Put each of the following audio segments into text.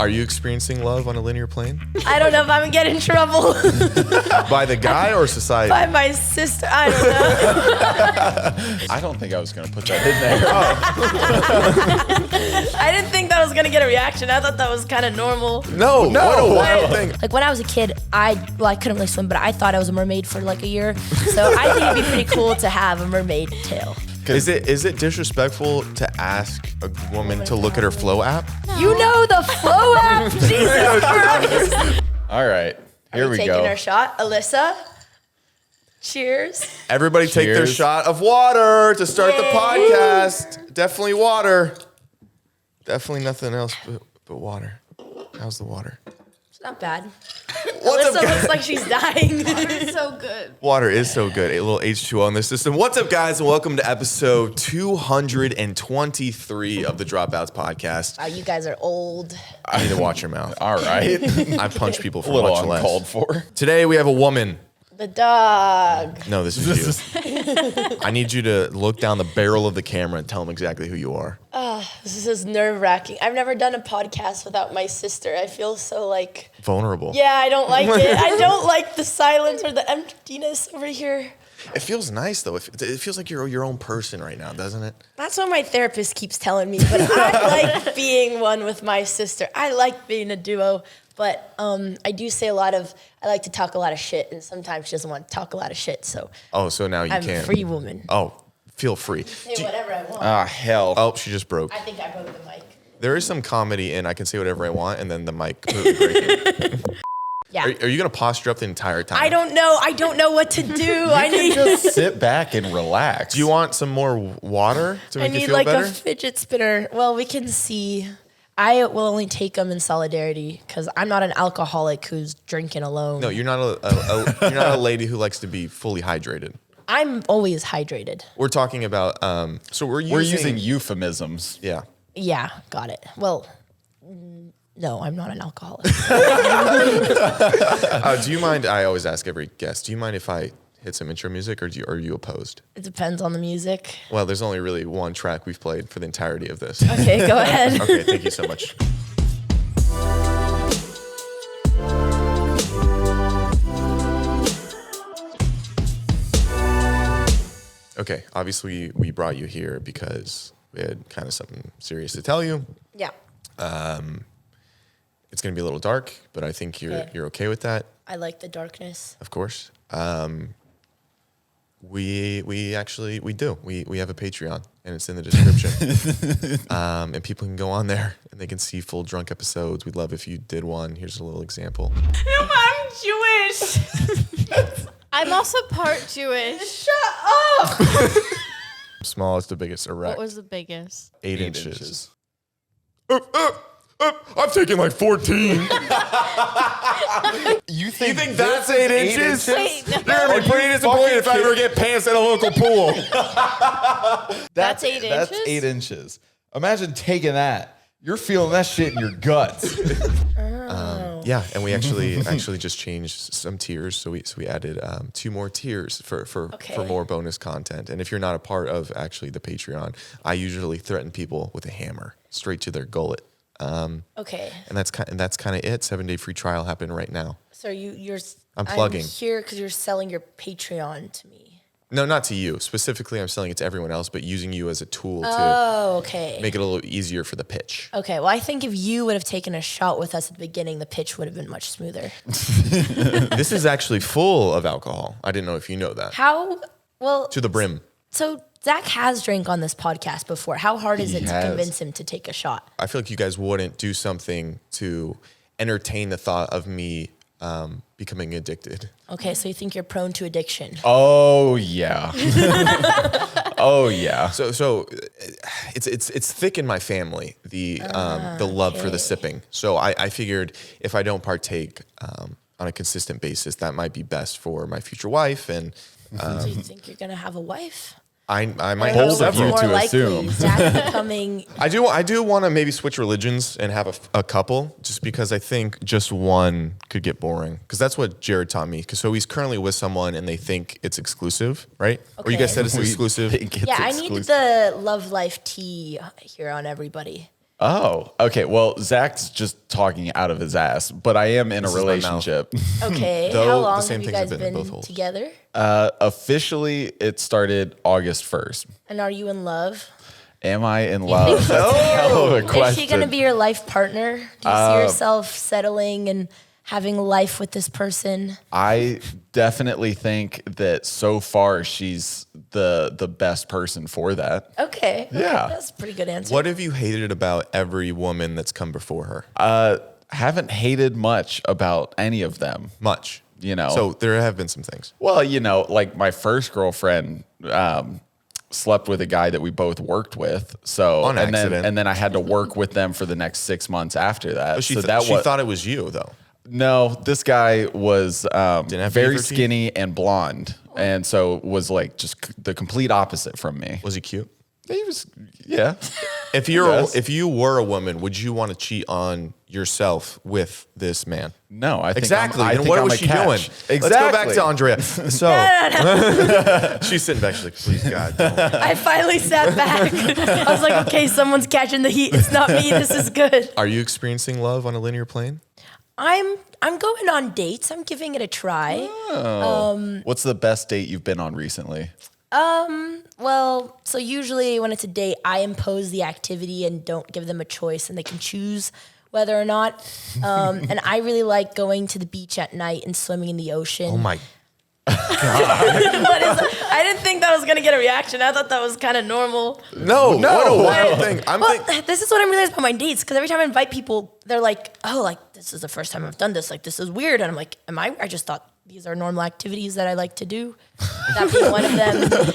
Are you experiencing love on a linear plane? I don't know if I'm gonna get in trouble. By the guy or society? By my sister. I don't know. I don't think I was going to put that in there. I didn't think that was gonna get a reaction. I thought that was kind of normal. No. What a wild thing. Like when I was a kid, I couldn't really swim, but I thought I was a mermaid for like a year. So I think it'd be pretty cool to have a mermaid tail. Is it disrespectful to ask a woman to look at her Flow app? You know the Flow app. Jesus Christ. All right, here we Taking go. our shot, Alyssa. Cheers. Everybody take their Cheers. shot of water to start the Yay. podcast. Definitely water. Definitely nothing else but water. How's the water? It's not bad. What's Alyssa up, guys? looks like she's dying. It's so good. Water is so good. A little H2O in the system. What's up, guys, and welcome to episode 223 of the Dropouts podcast. Wow, you guys are old. I need to watch your mouth. All right, I punch people a for little much less. uncalled for. Today we have a woman. The dog. No, this is you. I need you to look down the barrel of the camera and tell them exactly who you are. This is nerve-wracking. I've never done a podcast without my sister. I feel so like, Vulnerable. yeah, I don't like it. I don't like the silence or the emptiness over here. It feels nice, though. It feels like you're your own person right now, doesn't it? That's what my therapist keeps telling me, but I like being one with my sister. I like being a duo, but I do say I like to talk a lot of shit, and sometimes she doesn't want to talk a lot of shit, so Oh, so now you I'm can't. a free woman. Oh, feel free. Say whatever I want. Ah, hell. Oh, she just broke. I think I broke the mic. There is some comedy in I can say whatever I want, and then the mic breaking. Yeah. Are you going to posture up the entire time? I don't know. I don't know what to do. I need Just sit back and relax. Do you want some more water to I make you need feel like better? a fidget spinner. Well, we can see. I will only take them in solidarity because I'm not an alcoholic who's drinking alone. No, you're not you're not a lady who likes to be fully hydrated. I'm always hydrated. We're talking about so we're using euphemisms. yeah. Yeah, got it. Well, no, I'm not an alcoholic. Do you mind? I always ask every guest. Do you mind if I hit some intro music, or are you opposed? It depends on the music. Well, there's only really one track we've played for the entirety of this. Okay, go ahead. Okay, thank you so much. Okay, obviously we brought you here because we had kind of something serious to tell you. Yeah, It's going to be a little dark, but I think you're okay with that, I like the darkness. of course. We do. We have a Patreon, and it's in the description. And people can go on there and they can see full drunk episodes. We'd love if you did one. Here's a little example. I'm Jewish. I'm also part Jewish. Smallest to biggest, erect. What was the biggest? 8 inches. I'm taking like 14. You think that's 8 inches? Wait, no. You're gonna be pretty disappointed if I ever get pants at a local pool. That's 8 That's inches? 8 inches. Imagine taking that. You're feeling that shit in your guts. Yeah, and we actually just changed some tiers. So we added 2 more tiers for more bonus content. And if you're not a part of actually the Patreon, I usually threaten people with a hammer straight to their gullet. Okay, And that's kind of it. 7-day free trial happening right now. so you're. I'm plugging. I'm here because you're selling your Patreon to me. No, not to you specifically. I'm selling it to everyone else, but using you as a tool to Oh, okay. make it a little easier for the pitch. Okay, well, I think if you would have taken a shot with us at the beginning, the pitch would have been much smoother. This is actually full of alcohol. I didn't know if you know that. How? Well, To the brim. so Zach has drank on this podcast before. How hard is He it to has. convince him to take a shot? I feel like you guys wouldn't do something to entertain the thought of me becoming addicted. Okay, so you think you're prone to addiction. Oh, yeah. Oh, yeah. So it's thick in my family, the love for the sipping. So I figured if I don't partake on a consistent basis, that might be best for my future wife. And Do you think you're gonna have a wife? I might Bold have of you several. More to likely, assume. Zach becoming. I do want to maybe switch religions and have a couple, just because I think just one could get boring. Because that's what Jared taught me. So he's currently with someone and they think it's exclusive, right? Or you guys Okay. said it's exclusive. Yeah, I need the Love Life tea here on everybody. Oh, okay. Well, Zach's just talking out of his ass, but I am in a relationship. Okay. Though How the long same have you things guys have been in been both holes. together? Officially, it started August 1st. And are you in love? Am I in love? That's a hell of a question. Is she going to be your life partner? Do you see yourself settling and having life with this person? I definitely think that so far she's the best person for that. Okay. Yeah. That's a pretty good answer. What have you hated about every woman that's come before her? Haven't hated much about any of them. Much. You know. So there have been some things. Well, you know, like my first girlfriend slept with a guy that we both worked with. So On accident. and then I had to work with them for the next 6 months after that. But she so she thought it was you, though. No, this guy was have very beaver teeth? skinny and blonde, and so was like just the complete opposite from me. Was he cute? He was, yeah. If you were a woman, would you want to cheat on yourself with this man? No, I think Exactly. I And think what I'm was a she catch. doing? Exactly. Let's go back to Andrea. So she's sitting back. She's like, please, God, don't. I finally sat back. I was like, okay, someone's catching the heat. It's not me. This is good. Are you experiencing love on a linear plane? I'm going on dates. I'm giving it a try. What's the best date you've been on recently? Well, so usually when it's a date, I impose the activity and don't give them a choice, and they can choose whether or not. And I really like going to the beach at night and swimming in the ocean. Oh my. I didn't think that was gonna get a reaction. I thought that was kind of normal. No. What a wild thing. This is what I'm realizing about my dates, because every time I invite people, they're like, "Oh, like this is the first time I've done this. Like this is weird." And I'm like, "Am I? I just thought these are normal activities that I like to do." That being one of them.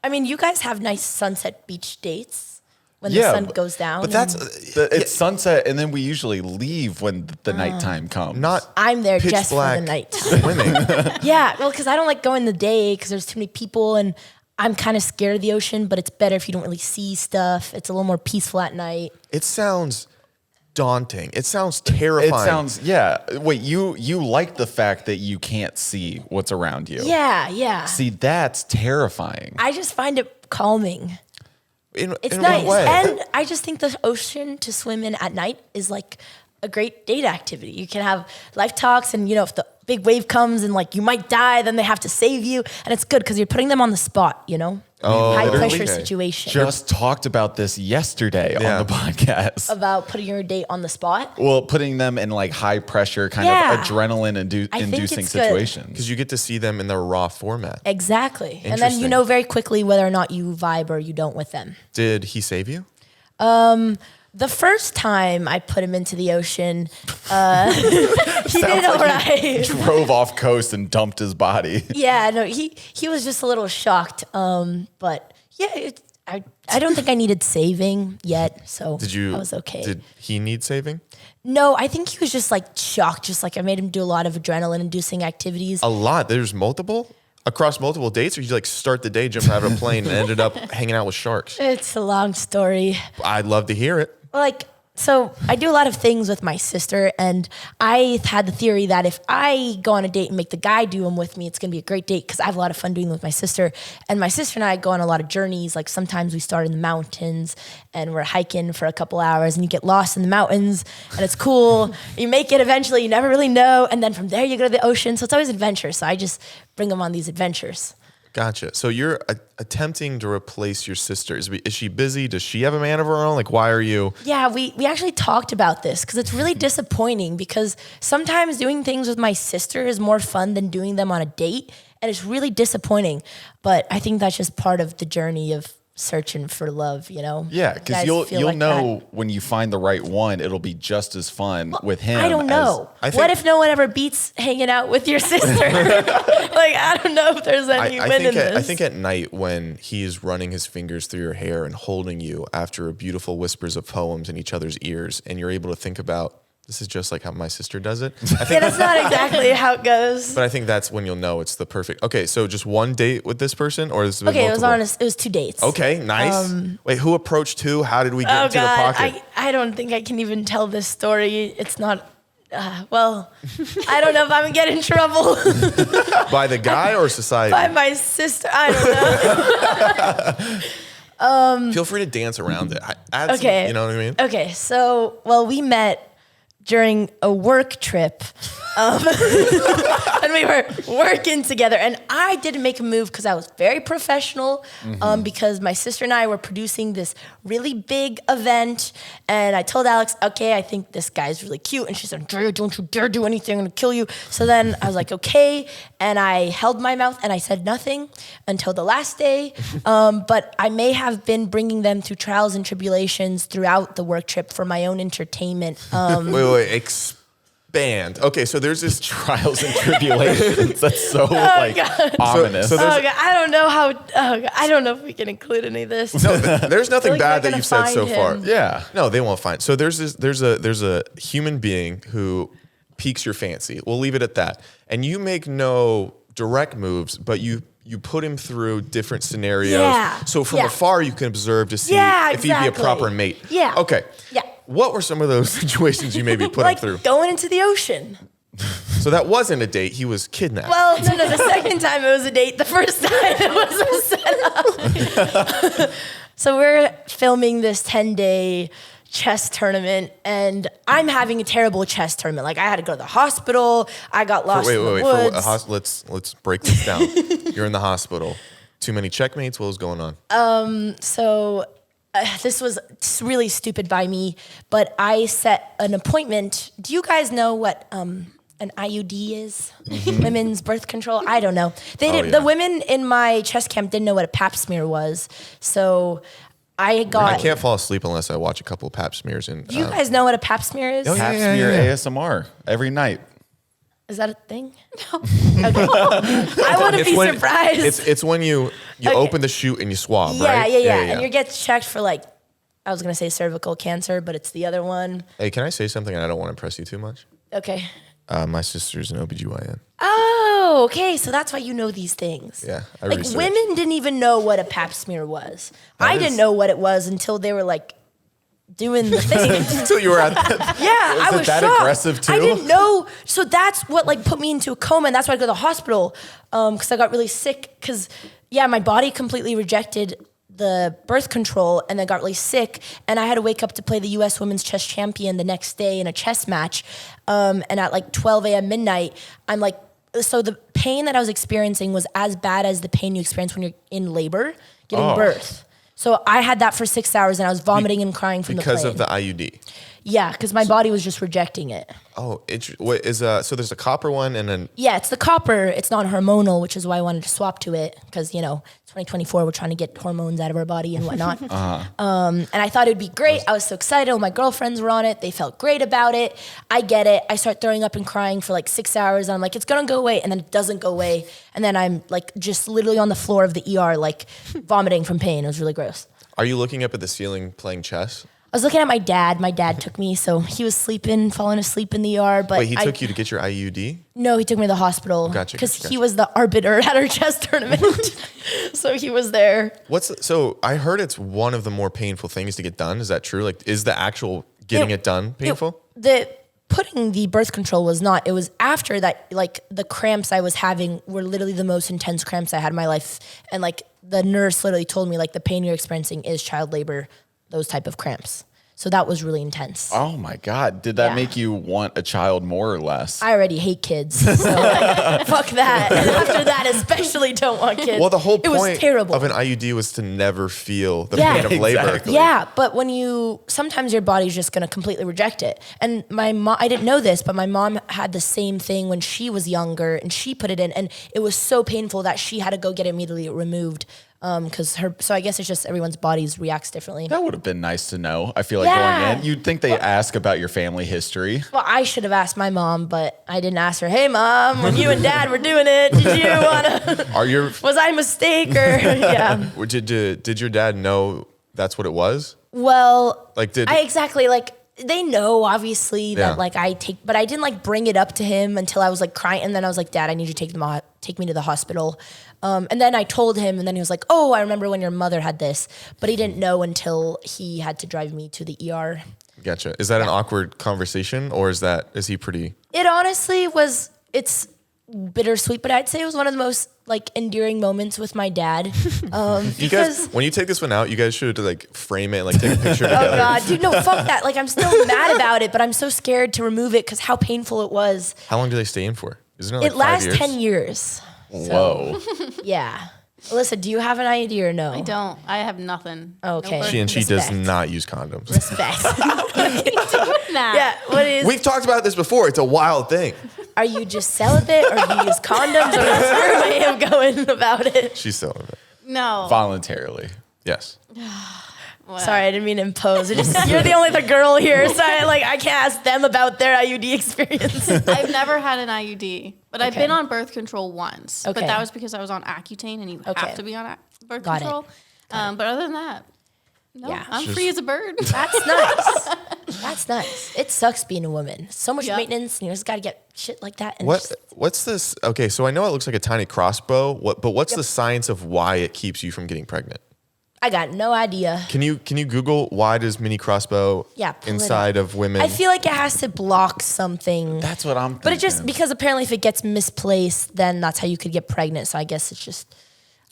I mean, you guys have nice sunset beach dates when the sun goes down. But that's It's sunset, and then we usually leave when the nighttime comes. not. I'm there pitch just for black the night. swimming. Yeah, well, because I don't like going the day because there's too many people, and I'm kind of scared of the ocean. But it's better if you don't really see stuff. It's a little more peaceful at night. It sounds daunting. It sounds terrifying. It sounds, yeah. Wait, you like the fact that you can't see what's around you. Yeah. See, that's terrifying. I just find it calming. It's in nice. what way? And I just think the ocean to swim in at night is like a great date activity. You can have life talks, and if the big wave comes and like you might die, then they have to save you. And it's good because you're putting them on the spot, high literally? pressure Okay. situation. Just talked about this yesterday on the podcast. About putting your date on the spot. Well, putting them in like high pressure kind Yeah. of adrenaline I think inducing it's good. situations. Because you get to see them in their raw format. Exactly. And then you Interesting. know very quickly whether or not you vibe or you don't with them. Did he save you? The first time I put him into the ocean, he did all right. Drove off coast and dumped his body. Yeah, no, he was just a little shocked. But yeah, I don't think I needed saving yet, so I was okay. Did he need saving? No, I think he was just like shocked. Just like I made him do a lot of adrenaline-inducing activities. A lot. There's multiple? Across multiple dates? Or you like start the day, jump out of a plane, and ended up hanging out with sharks? It's a long story. I'd love to hear it. So I do a lot of things with my sister, and I had the theory that if I go on a date and make the guy do them with me, it's going to be a great date because I have a lot of fun doing them with my sister. And my sister and I go on a lot of journeys. Like sometimes we start in the mountains and we're hiking for a couple hours, and you get lost in the mountains, and it's cool. You make it eventually, you never really know. And then from there you go to the ocean. So it's always adventure. So I just bring them on these adventures. Gotcha. So you're attempting to replace your sister. Is she busy? Does she have a man of her own? Like, why are you? Yeah, we actually talked about this because it's really disappointing because sometimes doing things with my sister is more fun than doing them on a date. And it's really disappointing. But I think that's just part of the journey of searching for love, Yeah, You because guys you'll feel like know when you find the right one, it'll be just as fun with him. I don't know. What if no one ever beats hanging out with your sister? I don't know if there's any win in this. I think at night when he's running his fingers through your hair and holding you after beautiful whispers of poems in each other's ears, and you're able to think about, this is just like how my sister does it. Yeah, that's not exactly how it goes. But I think that's when you'll know it's the perfect. Okay, so just one date with this person, or is it Okay, multiple? it was 2 dates. Okay, nice. Wait, who approached who? How did we get into the pocket? I don't think I can even tell this story. It's not. Well, I don't know if I'm gonna get in trouble By the guy or society? by my sister. I don't know. Feel free to dance around it. Add Okay. you know what I mean? Okay, so, well, we met during a work trip. And we were working together. And I didn't make a move because I was very professional, because my sister and I were producing this really big event. And I told Alex, okay, I think this guy's really cute. And she said, Andrea, don't you dare do anything. I'm going to kill you. So then I was like, okay. And I held my mouth and I said nothing until the last day. But I may have been bringing them through trials and tribulations throughout the work trip for my own entertainment. Wait, expand. Okay, so there's this Trials and tribulations. That's so ominous. So there's- God, I don't know how. God, I don't know if we can include any of this. no, there's nothing like bad they're that you've gonna said so find far. him. yeah. No, they won't find. So there's a human being who piques your fancy. We'll leave it at that. And you make no direct moves, but you put him through different scenarios. Yeah. So from Yeah. afar, you can observe to see Yeah, if he'd be a exactly. proper mate. Yeah. Okay. Yeah. What were some of those situations you maybe put Like him through? going into the ocean. So that wasn't a date. He was kidnapped. Well, no. The second time it was a date. The first time it was a setup. So we're filming this 10-day chess tournament, and I'm having a terrible chess tournament. Like I had to go to the hospital. I got lost in the woods. Let's break this down. You're in the hospital. Too many checkmates. What was going on? So this was really stupid by me, but I set an appointment. Do you guys know what an IUD is? Women's birth control? I don't know. They didn't. yeah. The women in my chess camp didn't know what a pap smear was. So I got. I can't fall asleep unless I watch a couple of pap smears. And Do you guys know what a pap smear is? Oh, Pap yeah, smear yeah. ASMR every night. Is that a thing? No. Okay. I wouldn't be surprised. It's when you open the chute and you swab, yeah, right? yeah. And you get checked for like, I was gonna say cervical cancer, but it's the other one. Hey, can I say something? And I don't want to impress you too much. Okay. My sister's an OBGYN. Oh, okay. So that's why you know these things. Yeah, I like researched. women didn't even know what a pap smear was. I didn't know what it was until they were like doing the thing. Until you were at that. Yeah, I was that shocked. aggressive too? I didn't know. So that's what like put me into a coma, and that's why I go to the hospital because I got really sick. Because my body completely rejected the birth control, and then got really sick, and I had to wake up to play the U.S. Women's Chess Champion the next day in a chess match. And at like 12 a.m. midnight, I'm like, so the pain that I was experiencing was as bad as the pain you experience when you're in labor, giving birth. So I had that for 6 hours, and I was vomiting and crying from the plane. Because of the IUD. Yeah, because my body was just rejecting it. Oh, what is so there's a copper one and then Yeah, it's the copper. It's not hormonal, which is why I wanted to swap to it because, 2024, we're trying to get hormones out of our body and whatnot. And I thought it would be great. I was so excited. All my girlfriends were on it. They felt great about it. I get it. I start throwing up and crying for like 6 hours. And I'm like, it's going to go away. And then it doesn't go away. And then I'm like just literally on the floor of the ER, like vomiting from pain. It was really gross. Are you looking up at the ceiling playing chess? I was looking at my dad. My dad took me. So he was falling asleep in the ER. But Wait, he took you to get your IUD? No, he took me to the hospital. Gotcha, Because gotcha. he was the arbiter at our chess tournament. So he was there. So I heard it's one of the more painful things to get done. Is that true? Like, is the actual getting it done painful? Putting the birth control was not. It was after that, like the cramps I was having were literally the most intense cramps I had in my life. And like the nurse literally told me like the pain you're experiencing is child labor, those type of cramps. So that was really intense. Oh my God. Did that Yeah. make you want a child more or less? I already hate kids. So fuck that. And after that, especially don't want kids. Well, the whole it was point terrible. of an IUD was to never feel the Yeah. pain of labor. Exactly. Yeah, but sometimes your body's just gonna completely reject it. And my mom, I didn't know this, but my mom had the same thing when she was younger, and she put it in, and it was so painful that she had to go get it immediately removed. So I guess it's just everyone's bodies reacts differently. That would have been nice to know. I feel like Yeah. going in, you'd think they ask about your family history. Well, I should have asked my mom, but I didn't ask her. Hey, mom, when you and dad were doing it, did you wanna? Was I a mistake or yeah? Did your dad know that's what it was? Well, Like, they know obviously that Yeah. like but I didn't like bring it up to him until I was like crying, and then I was like, Dad, I need you to take me to the hospital. And then I told him, and then he was like, oh, I remember when your mother had this, but he didn't know until he had to drive me to the ER. Gotcha. Is that an awkward conversation, or is he pretty? It honestly bittersweet, but I'd say it was one of the most like endearing moments with my dad. You guys, when you take this one out, you guys should like frame it, and, like take a picture together. Oh God, dude, no, fuck that. Like I'm still mad about it, but I'm so scared to remove it because how painful it was. How long do they stay in for? Isn't it like It lasts 5 years? 10 years. Whoa. Yeah. Alyssa, do you have an IUD or no? I don't. I have nothing. Okay. No She does Respect. not use condoms. Respect. Nah. Yeah. What is? We've talked about this before. It's a wild thing. Are you just celibate, or do you use condoms, or what's your way of going about it? She's celibate. No. Voluntarily. Yes. What? Sorry, I didn't mean to impose. You're the only other girl here, so I can't ask them about their IUD experience. I've never had an IUD, but I've Okay. been on birth control once. Okay. But that was because I was on Accutane, and you Okay. have to be on birth Got it. control. But other than that, no, Yeah. I'm free as a bird. That's nice. That's nice. It sucks being a woman. So much Yep. maintenance, and you just got to get shit like that. And What's this? Okay, so I know it looks like a tiny crossbow. But what's the science of why it keeps you from getting pregnant? I got no idea. Can you Google why does mini crossbow Yeah, pull it inside up. of women? I feel like it has to block something. That's what I'm thinking. But it just, because apparently if it gets misplaced, then that's how you could get pregnant. So I guess it's just,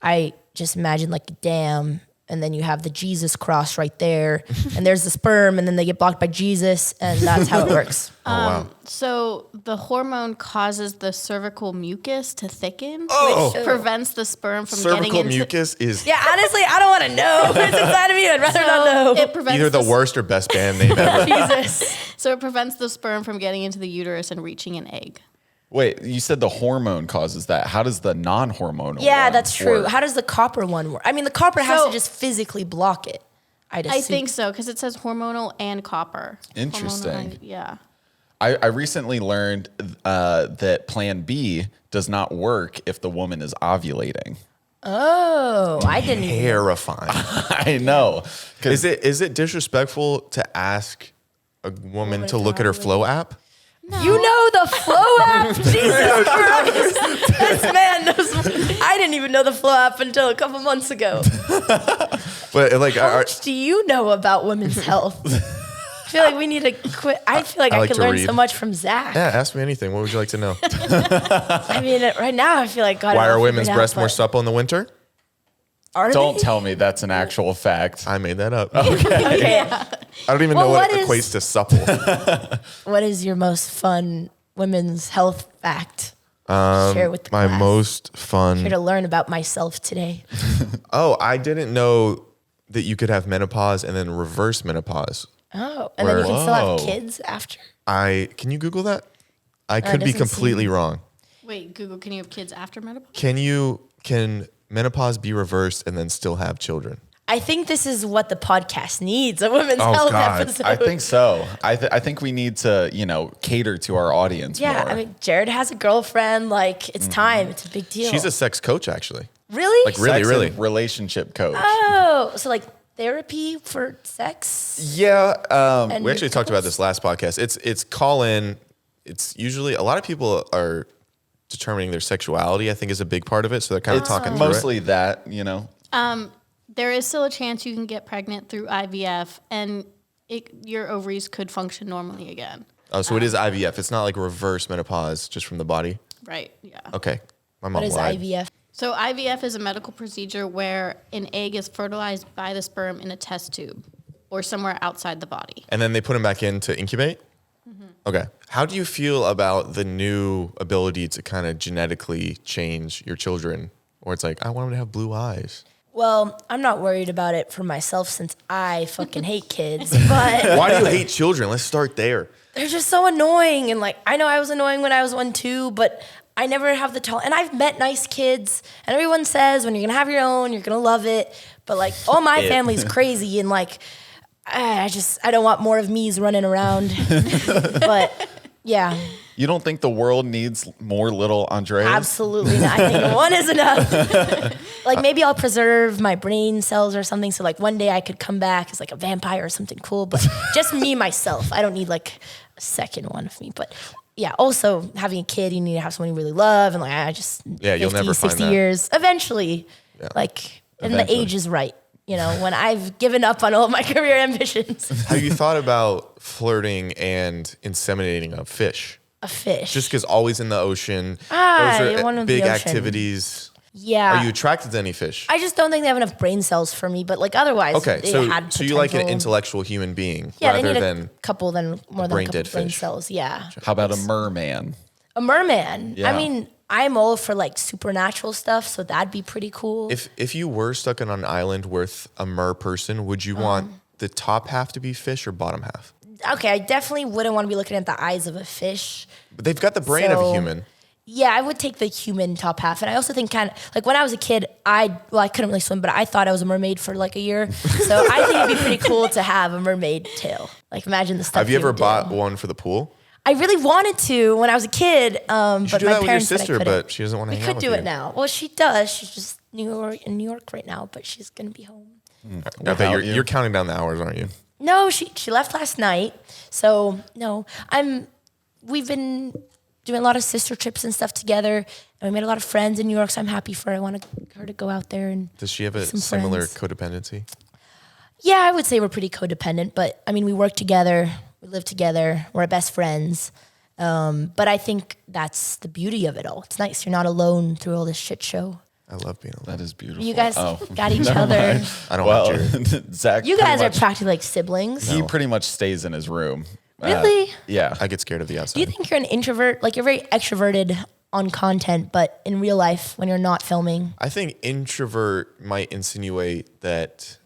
I just imagine like a dam, and then you have the Jesus cross right there, and there's the sperm, and then they get blocked by Jesus, and that's how it works. oh wow. So the hormone causes the cervical mucus to thicken, Oh. which prevents the sperm from Cervical getting into. mucus is Yeah, honestly, I don't want to know what's inside of you. I'd rather not know. It prevents either the s- worst or best band name ever. Jesus. So it prevents the sperm from getting into the uterus and reaching an egg. Wait, you said the hormone causes that. How does the non-hormonal Yeah, one that's true. work? How does the copper one work? I mean, the copper has So- to just physically block it. I'd assume. I think so because it says hormonal and copper. Interesting. Hormonal, yeah. I recently learned that Plan B does not work if the woman is ovulating. Oh, I didn't even. Terrifying. I know. Is it disrespectful to ask a woman to if look at they're her flow app? You know the Flow app? Jesus Christ. This man knows. I didn't even know the Flow app until a couple months ago. But like, How much do you know about women's health? I feel like we need to quit. I feel like I I, like could to learn read. so much from Zach. yeah, ask me anything. What would you like to know? I mean, right now I feel like God. Why I'll are figure women's it out, breasts more but supple in the winter? Are Don't they? tell me that's an actual fact. I made that up. Okay. I don't even Well, know what what it is- equates to supple. What is your most fun women's health fact? Share with the My class. most fun. Here to learn about myself today. Oh, I didn't know that you could have menopause and then reverse menopause. Oh, and then you can still Whoa. have kids after. Can you Google that? I it could be doesn't completely wrong. Wait, Google, can you have kids after menopause? Can menopause be reversed and then still have children? I think this is what the podcast needs, a women's Oh, health God. episode. I think so. I think we need to, cater to our audience Yeah, more. I mean, Jared has a girlfriend. Like, it's time. It's a big deal. She's a sex coach, actually. really? like, really, Sex really. and relationship coach. Oh, so like therapy for sex? Yeah. And We actually talked about this last podcast. It's call in. It's usually a lot of people are determining their sexuality, I think, is a big part of it. So they're kind of talking through it. Mostly that, There is still a chance you can get pregnant through IVF, and your ovaries could function normally again. Oh, so it is IVF. It's not like reverse menopause just from the body. Right, yeah. Okay. My mom What is lied. IVF? So IVF is a medical procedure where an egg is fertilized by the sperm in a test tube or somewhere outside the body. And then they put them back in to incubate? Okay. How do you feel about the new ability to kind of genetically change your children? Or it's like, I want them to have blue eyes. Well, I'm not worried about it for myself since I fucking hate kids, but Why do you hate children? Let's start there. they're just so annoying. And like, I know I was annoying when I was 1 too, but I never have the tolerance. And I've met nice kids, and everyone says when you're gonna have your own, you're gonna love it. But like, all my family's crazy, and like, I don't want more of me's running around. But yeah, You don't think the world needs more little Andreas? absolutely not. I think 1 is enough. Like maybe I'll preserve my brain cells or something. So like one day I could come back as like a vampire or something cool. But just me, myself. I don't need like a second one of me. But yeah, also having a kid, you need to have someone you really love. And like, Yeah, you'll 50, never find 60 that. years, eventually, like, and the Eventually. age is right. When I've given up on all of my career ambitions. Have you thought about flirting and inseminating a fish? A fish. Just because always in the ocean. One Those are of big the ocean. activities. Yeah. Are you attracted to any fish? I just don't think they have enough brain cells for me, but like otherwise, Okay, they so had you like an potential. intellectual human being Yeah, they rather need than more than a brain couple dead brain fish. cells. Yeah. How about a merman? A merman. Yeah. I mean, I'm all for like supernatural stuff, so that'd be pretty cool. if you were stuck on an island with a mer person, would you want the top half to be fish or bottom half? Okay, I definitely wouldn't want to be looking at the eyes of a fish. But they've got the brain of a So- human. Yeah, I would take the human top half. And I also think kind of like when I was a kid, I couldn't really swim, but I thought I was a mermaid for like a year. So I think it'd be pretty cool to have a mermaid tail. Like imagine the stuff. Have you ever would do. bought one for the pool? I really wanted to when I was a kid, You but should do my that with your parents said I sister, couldn't. but she doesn't want to We hang could out with do you. it now. Well, she does. She's just in New York right now, but she's gonna be home. I bet Without you? you're counting down the hours, aren't you? No, she left last night. So no, we've been doing a lot of sister trips and stuff together, and we made a lot of friends in New York. So I'm happy for her. I want her to go out there and. Does she have a some similar friends. codependency? Yeah, I would say we're pretty codependent, but I mean, we work together, we live together, we're best friends. But I think that's the beauty of it all. It's nice. You're not alone through all this shit show. I love being alone. That is beautiful. You guys Oh. got each other. I don't Well, want Jared. Zach. You pretty guys are much- practically like siblings. He pretty much stays in his room. Really? Yeah. I get scared of the outside. Do you think you're an introvert? Like you're very extroverted on content, but in real life, when you're not filming, I think introvert might insinuate that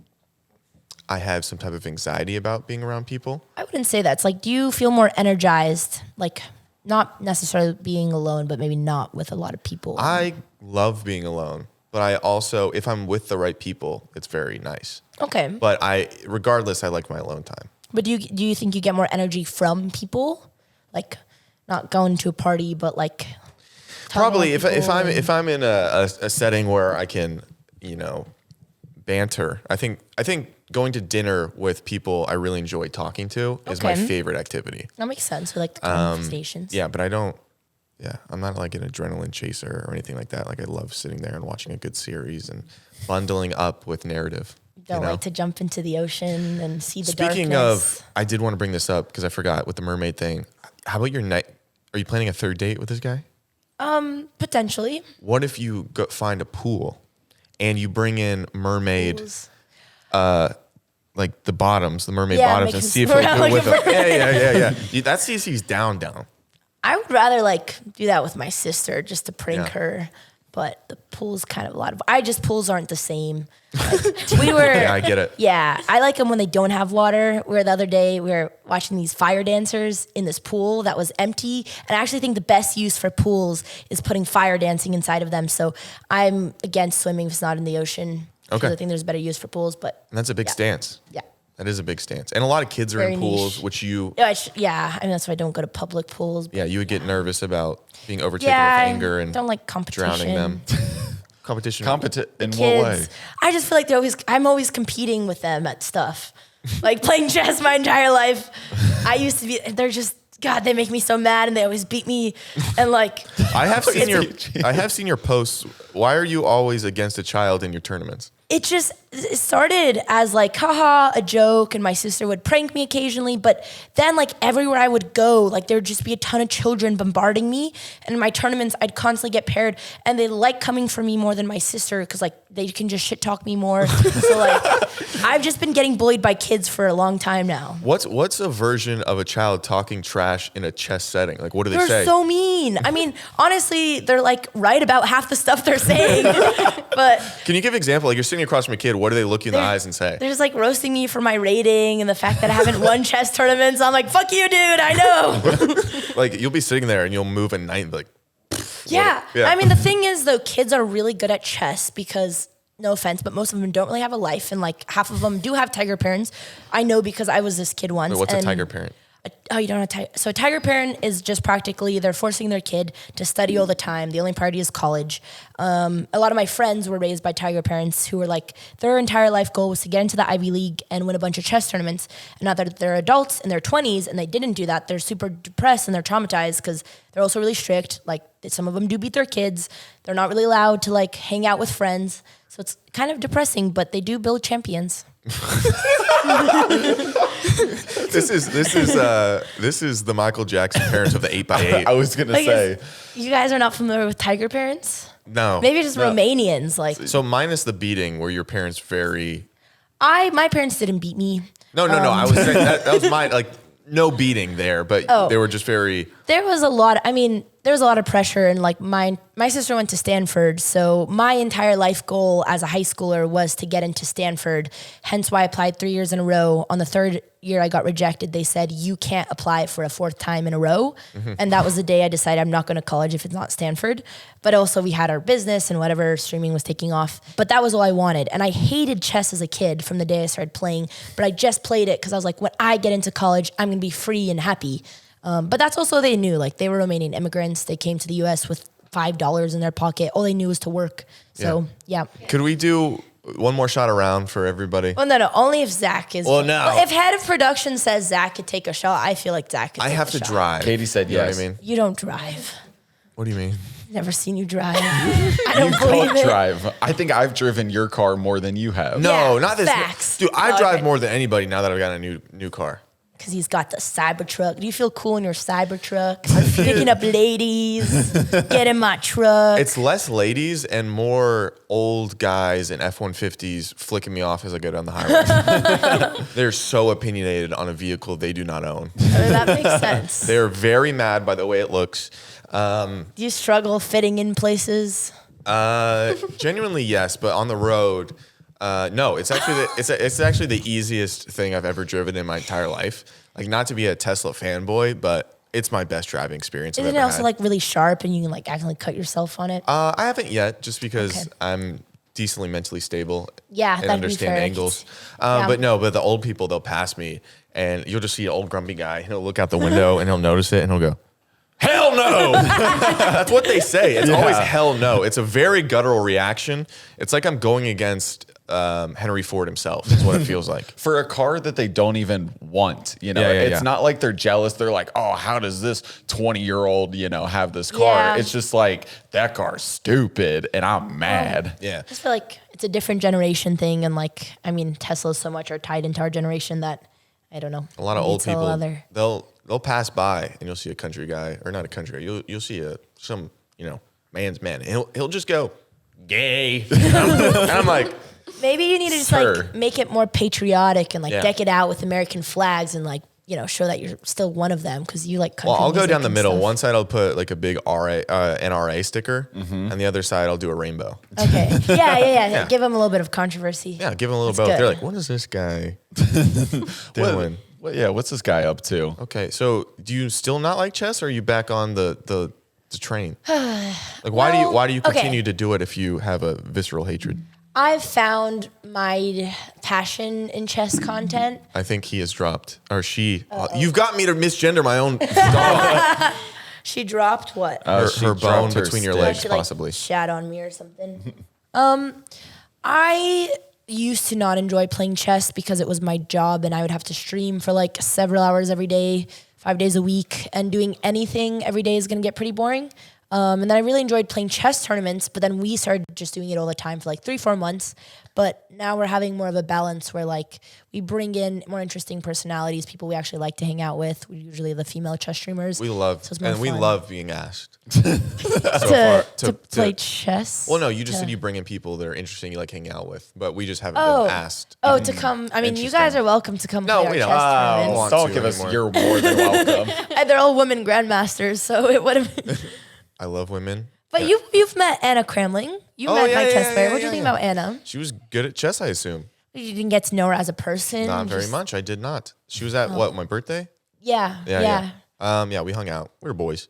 I have some type of anxiety about being around people. I wouldn't say that. It's like, do you feel more energized? Like not necessarily being alone, but maybe not with a lot of people. I love being alone, but I also, if I'm with the right people, it's very nice. Okay. But regardless, I like my alone time. But do you think you get more energy from people? Like not going to a party, but like Probably if people if I'm in a setting where I can, banter. I think going to dinner with people I really enjoy talking to is my Okay. favorite activity. that makes sense. We like the conversations. Yeah, but I don't. Yeah, I'm not like an adrenaline chaser or anything like that. Like I love sitting there and watching a good series and bundling up with narrative. Don't like to jump into the ocean and see the Speaking darkness. of, I did want to bring this up because I forgot with the mermaid thing. How about your night? Are you planning a third date with this guy? Potentially. What if you go find a pool and you bring in mermaid, Pools. like the bottoms, the mermaid Yeah, bottoms, make and him see if swim he'll around go like with a them? Yeah. That's CC's down. I would rather like do that with my sister just to prank Yeah. her. But the pool's kind of a lot of. Pools aren't the same. Like, we were. Yeah, I get it. Yeah, I like them when they don't have water. The other day we were watching these fire dancers in this pool that was empty, and I actually think the best use for pools is putting fire dancing inside of them. So I'm against swimming if it's not in the ocean. Okay. I think there's better use for pools, but And that's a big Yeah. stance. yeah. That is a big stance. And a lot of kids are Very in pools, niche. which you Yeah, I mean that's why I don't go to public pools. you would get nervous about being overtaken Yeah, with anger and don't like competition. drowning them. Competition. In what Kids. way? I just feel like I'm always competing with them at stuff. Like playing chess my entire life. I used to be, they're just, God, they make me so mad and they always beat me. And like, I have seen your posts. Why are you always against a child in your tournaments? it started as like, haha, a joke, and my sister would prank me occasionally, but then like everywhere I would go, like there would just be a ton of children bombarding me, and in my tournaments, I'd constantly get paired, and they like coming for me more than my sister, because like they can just shit talk me more. So like, I've just been getting bullied by kids for a long time now. What's a version of a child talking trash in a chess setting? Like, what do they They're say? so mean. I mean, honestly, they're like right about half the stuff they're saying, but Can you give an example? Like, you're sitting across from a kid. What do they look you in the eyes and say? they're just like roasting me for my rating and the fact that I haven't won chess tournaments. I'm like, fuck you, dude. I know. Like, you'll be sitting there and you'll move a knight and be like, Yeah. Yeah. I mean, the thing is, though, kids are really good at chess because, no offense, but most of them don't really have a life. And like half of them do have tiger parents. I know because I was this kid once. wait, what's a and- tiger parent? Oh, you don't have tiger. So a tiger parent is just practically they're forcing their kid to study all the time. The only priority is college. A lot of my friends were raised by tiger parents who were like their entire life goal was to get into the Ivy League and win a bunch of chess tournaments. And now that they're adults in their 20s and they didn't do that, they're super depressed and they're traumatized because they're also really strict. Like some of them do beat their kids. They're not really allowed to like hang out with friends. So it's kind of depressing, but they do build champions. This is the Michael Jackson parents of the 8x8. I was gonna say. You guys are not familiar with tiger parents? No. Maybe just no. Romanians. Like, So minus the beating, were your parents very? my parents didn't beat me. No. I was saying that was my no beating there, but they were just very. There was a lot. There was a lot of pressure, and like my sister went to Stanford, so my entire life goal as a high schooler was to get into Stanford. Hence why I applied 3 years in a row. On the third year, I got rejected. They said you can't apply for a fourth time in a row, and that was the day I decided I'm not going to college if it's not Stanford. But also we had our business and whatever, streaming was taking off. But that was all I wanted, and I hated chess as a kid from the day I started playing. But I just played it because I was like, when I get into college, I'm going to be free and happy. But that's also they knew, like they were Romanian immigrants. They came to the U.S. with $5 in their pocket. All they knew was to work. So yeah. Could we do one more shot around for everybody? Well, no. Only if Zach is. Well, no. If head of production says Zach could take a shot, I feel like Zach could I take have a to shot. drive. Katie said You know yes. what I mean? You don't drive. What do you mean? Never seen you drive. I don't believe Don't it. drive. I think I've driven your car more than you have. No, Yeah, not this. facts. Dude, I Oh, drive okay. more than anybody now that I've got a new car. Because he's got the Cybertruck. Do you feel cool in your Cybertruck? Picking up ladies. Get in my truck. It's less ladies and more old guys in F-150s flicking me off as I go down the highway. They're so opinionated on a vehicle they do not own. That makes sense. They're very mad by the way it looks. Do you struggle fitting in places? Genuinely, yes, but on the road, no. It's actually it's actually the easiest thing I've ever driven in my entire life. Like, not to be a Tesla fanboy, but it's my best driving experience I've Isn't it ever also had. like really sharp and you can like accidentally cut yourself on it? I haven't yet, just because Okay. I'm decently mentally stable. Yeah, and that'd be understand fair. angles. Yeah. But the old people, they'll pass me, and you'll just see an old grumpy guy. And he'll look out the window and he'll notice it, and he'll go, "Hell no!" That's what they say. It's always hell no. It's a very guttural reaction. It's like I'm going against Henry Ford himself. Is what it feels like. For a car that they don't even want, you know, Yeah, it's not like they're jealous. They're like, oh, how does this 20-year-old, have this car? Yeah. It's just like, that car's stupid and I'm mad. Yeah. I just feel like it's a different generation thing. And like, Teslas so much are tied into our generation that I don't know. A lot of Maybe old it's a people, other- they'll pass by and you'll see a country guy, or not a country guy. You'll see some man's man. And he'll just go, "Gay," and I'm like, Maybe you need to just Sir. like make it more patriotic and like Yeah. deck it out with American flags and like, show that you're still one of them because you like country well, I'll go music down the and middle. stuff. One side I'll put like a big NRA sticker, and the other side I'll do a rainbow. Okay. Yeah. Give them a little bit of controversy. Yeah, give them a little That's both. good. They're like, "What is this guy doing?" What's this guy up to? Okay, so do you still not like chess, or are you back on the train? Like, why do you okay. continue to do it if you have a visceral hatred? I've found my passion in chess content. I think he has dropped, or she. You've got me to misgender my own dog. She dropped what? She her bone dropped her between your stick. legs, She like possibly. shat on me or something. I used to not enjoy playing chess because it was my job and I would have to stream for like several hours every day, 5 days a week, and doing anything every day is going to get pretty boring. And then I really enjoyed playing chess tournaments, but then we started just doing it all the time for like 3-4 months. But now we're having more of a balance where like we bring in more interesting personalities, people we actually like to hang out with. We usually the female chess streamers. We love, So it's more and we fun. love being asked. to play chess. Well, no, you just said you bring in people that are interesting, you like hanging out with, but we just haven't been asked. To come. You guys are welcome to come No, play we our don't. chess Oh, tournaments. want Don't to give us anymore. you're more than welcome. And they're all women grandmasters, so it would have. I love women. But you've met Anna Kramling. You met my chess player. What do you think about Anna? She was good at chess, I assume. You didn't get to know her as a person. Not very just- much. I did not. She was at my birthday? Yeah. Yeah, we hung out. We were boys.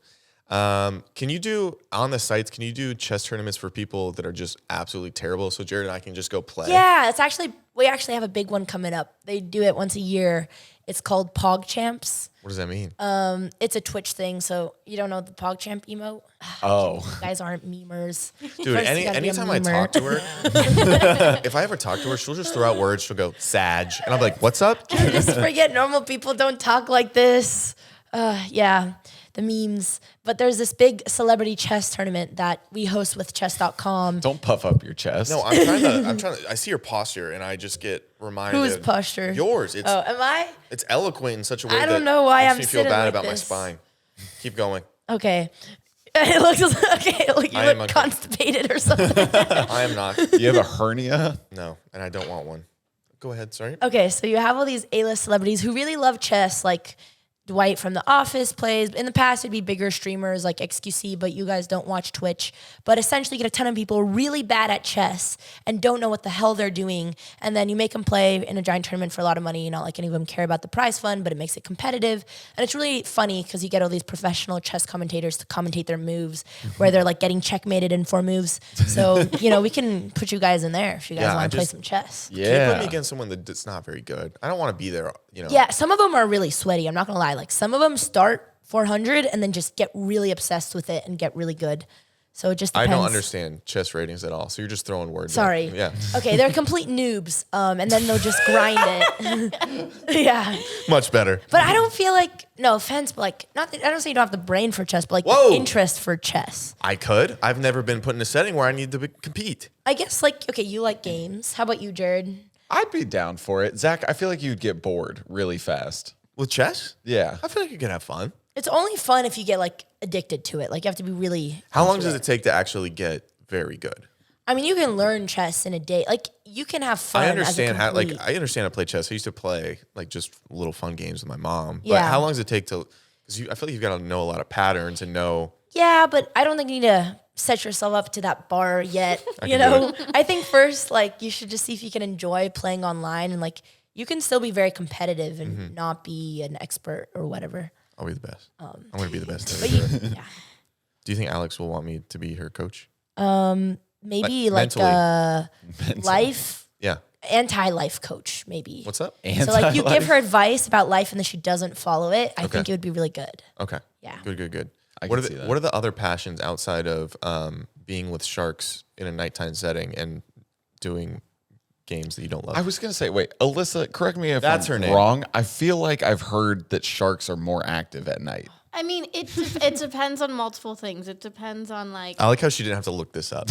Can you do on the sites? Can you do chess tournaments for people that are just absolutely terrible? So Jared and I can just go play. Yeah, we actually have a big one coming up. They do it once a year. It's called PogChamps. What does that mean? It's a Twitch thing, so you don't know the PogChamp emote? Oh. You guys aren't memers. Dude, First you gotta be a anytime I memer. talk to her, if I ever talk to her, she'll just throw out words. She'll go, "Sag." And I'm like, "What's up?" I just forget normal people don't talk like this. Yeah. the memes. But there's this big celebrity chess tournament that we host with chess.com. Don't puff up your chest. No, I'm trying to. I see your posture, and I just get reminded. Whose of posture? Yours. It's, am I? It's eloquent in such a way I that don't know why makes I'm me feel sitting bad like about my this. spine. Keep going. Okay. It looks okay. Like you I am look okay. constipated or something. I am not. You have a hernia? No, and I don't want one. Go ahead. Sorry. Okay, so you have all these A-list celebrities who really love chess, like Dwight from The Office plays. In the past, it'd be bigger streamers like XQC, but you guys don't watch Twitch. But essentially, you get a ton of people really bad at chess and don't know what the hell they're doing. And then you make them play in a giant tournament for a lot of money. Not like any of them care about the prize fund, but it makes it competitive. And it's really funny because you get all these professional chess commentators to commentate their moves where they're like getting checkmated in 4 moves. So, we can put you guys in there if you guys want to play some chess. Can you put me against someone that's not very good? I don't want to be there. Yeah, some of them are really sweaty. I'm not going to lie. Like some of them start 400 and then just get really obsessed with it and get really good. So it just I depends. don't understand chess ratings at all. So you're just throwing words. Sorry. Out. Yeah. Okay, they're complete noobs. And then they'll just grind it. Yeah. Much better. But I don't feel like, no offense, but like, I don't say you don't have the brain for chess, but like the interest for chess. I could. I've never been put in a setting where I need to compete. I guess like, okay, you like games. How about you, Jared? I'd be down for it. Zach, I feel like you'd get bored really fast. With chess? Yeah. I feel like you could have fun. It's only fun if you get like addicted to it. Like you have to be really. How long does it take to actually get very good? I mean, you can learn chess in a day. Like you can have fun. I understand I understand how to play chess. I used to play like just little fun games with my mom. But Yeah. how long does it take to? Because I feel like you've got to know a lot of patterns and know. Yeah, but I don't think you need to set yourself up to that bar yet. I think first, like you should just see if you can enjoy playing online, and like you can still be very competitive and not be an expert or whatever. I'll be the best. I'm going to be the best. But yeah. Do you think Alex will want me to be her coach? Maybe like a life, anti-life coach. Maybe. What's up? So like you give her advice about life, and then she doesn't follow it. I think it would be really good. Okay. Yeah. Good. I What can are see that. what are the other passions outside of being with sharks in a nighttime setting and doing games that you don't love? I was going to say, wait, Alyssa, correct me if That's I'm her name. wrong. I feel like I've heard that sharks are more active at night. I mean, it depends on multiple things. It depends on like. I like how she didn't have to look this up.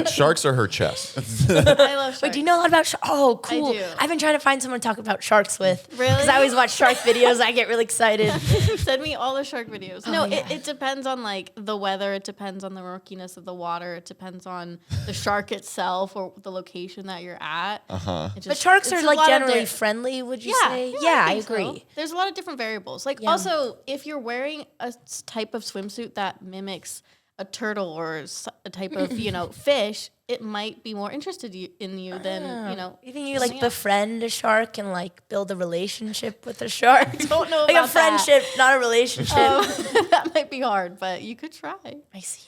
Sharks are her chess. I love sharks. Wait, do you know a lot about sharks? Oh, cool. I do. I've been trying to find someone to talk about sharks with. Really? Because I always watch shark videos. I get really excited. Send me all the shark videos. No, it depends on like the weather. It depends on the murkiness of the water. It depends on the shark itself or the location that you're at. But sharks are like generally friendly, would you say? Yeah, I think so. agree. There's a lot of different variables. Like also, if you're wearing a type of swimsuit that mimics a turtle or a type of fish, it might be more interested in you than You think you like befriend a shark and like build a relationship with a shark? I don't know Like about a friendship, not a relationship. that might be hard, but you could try. I see.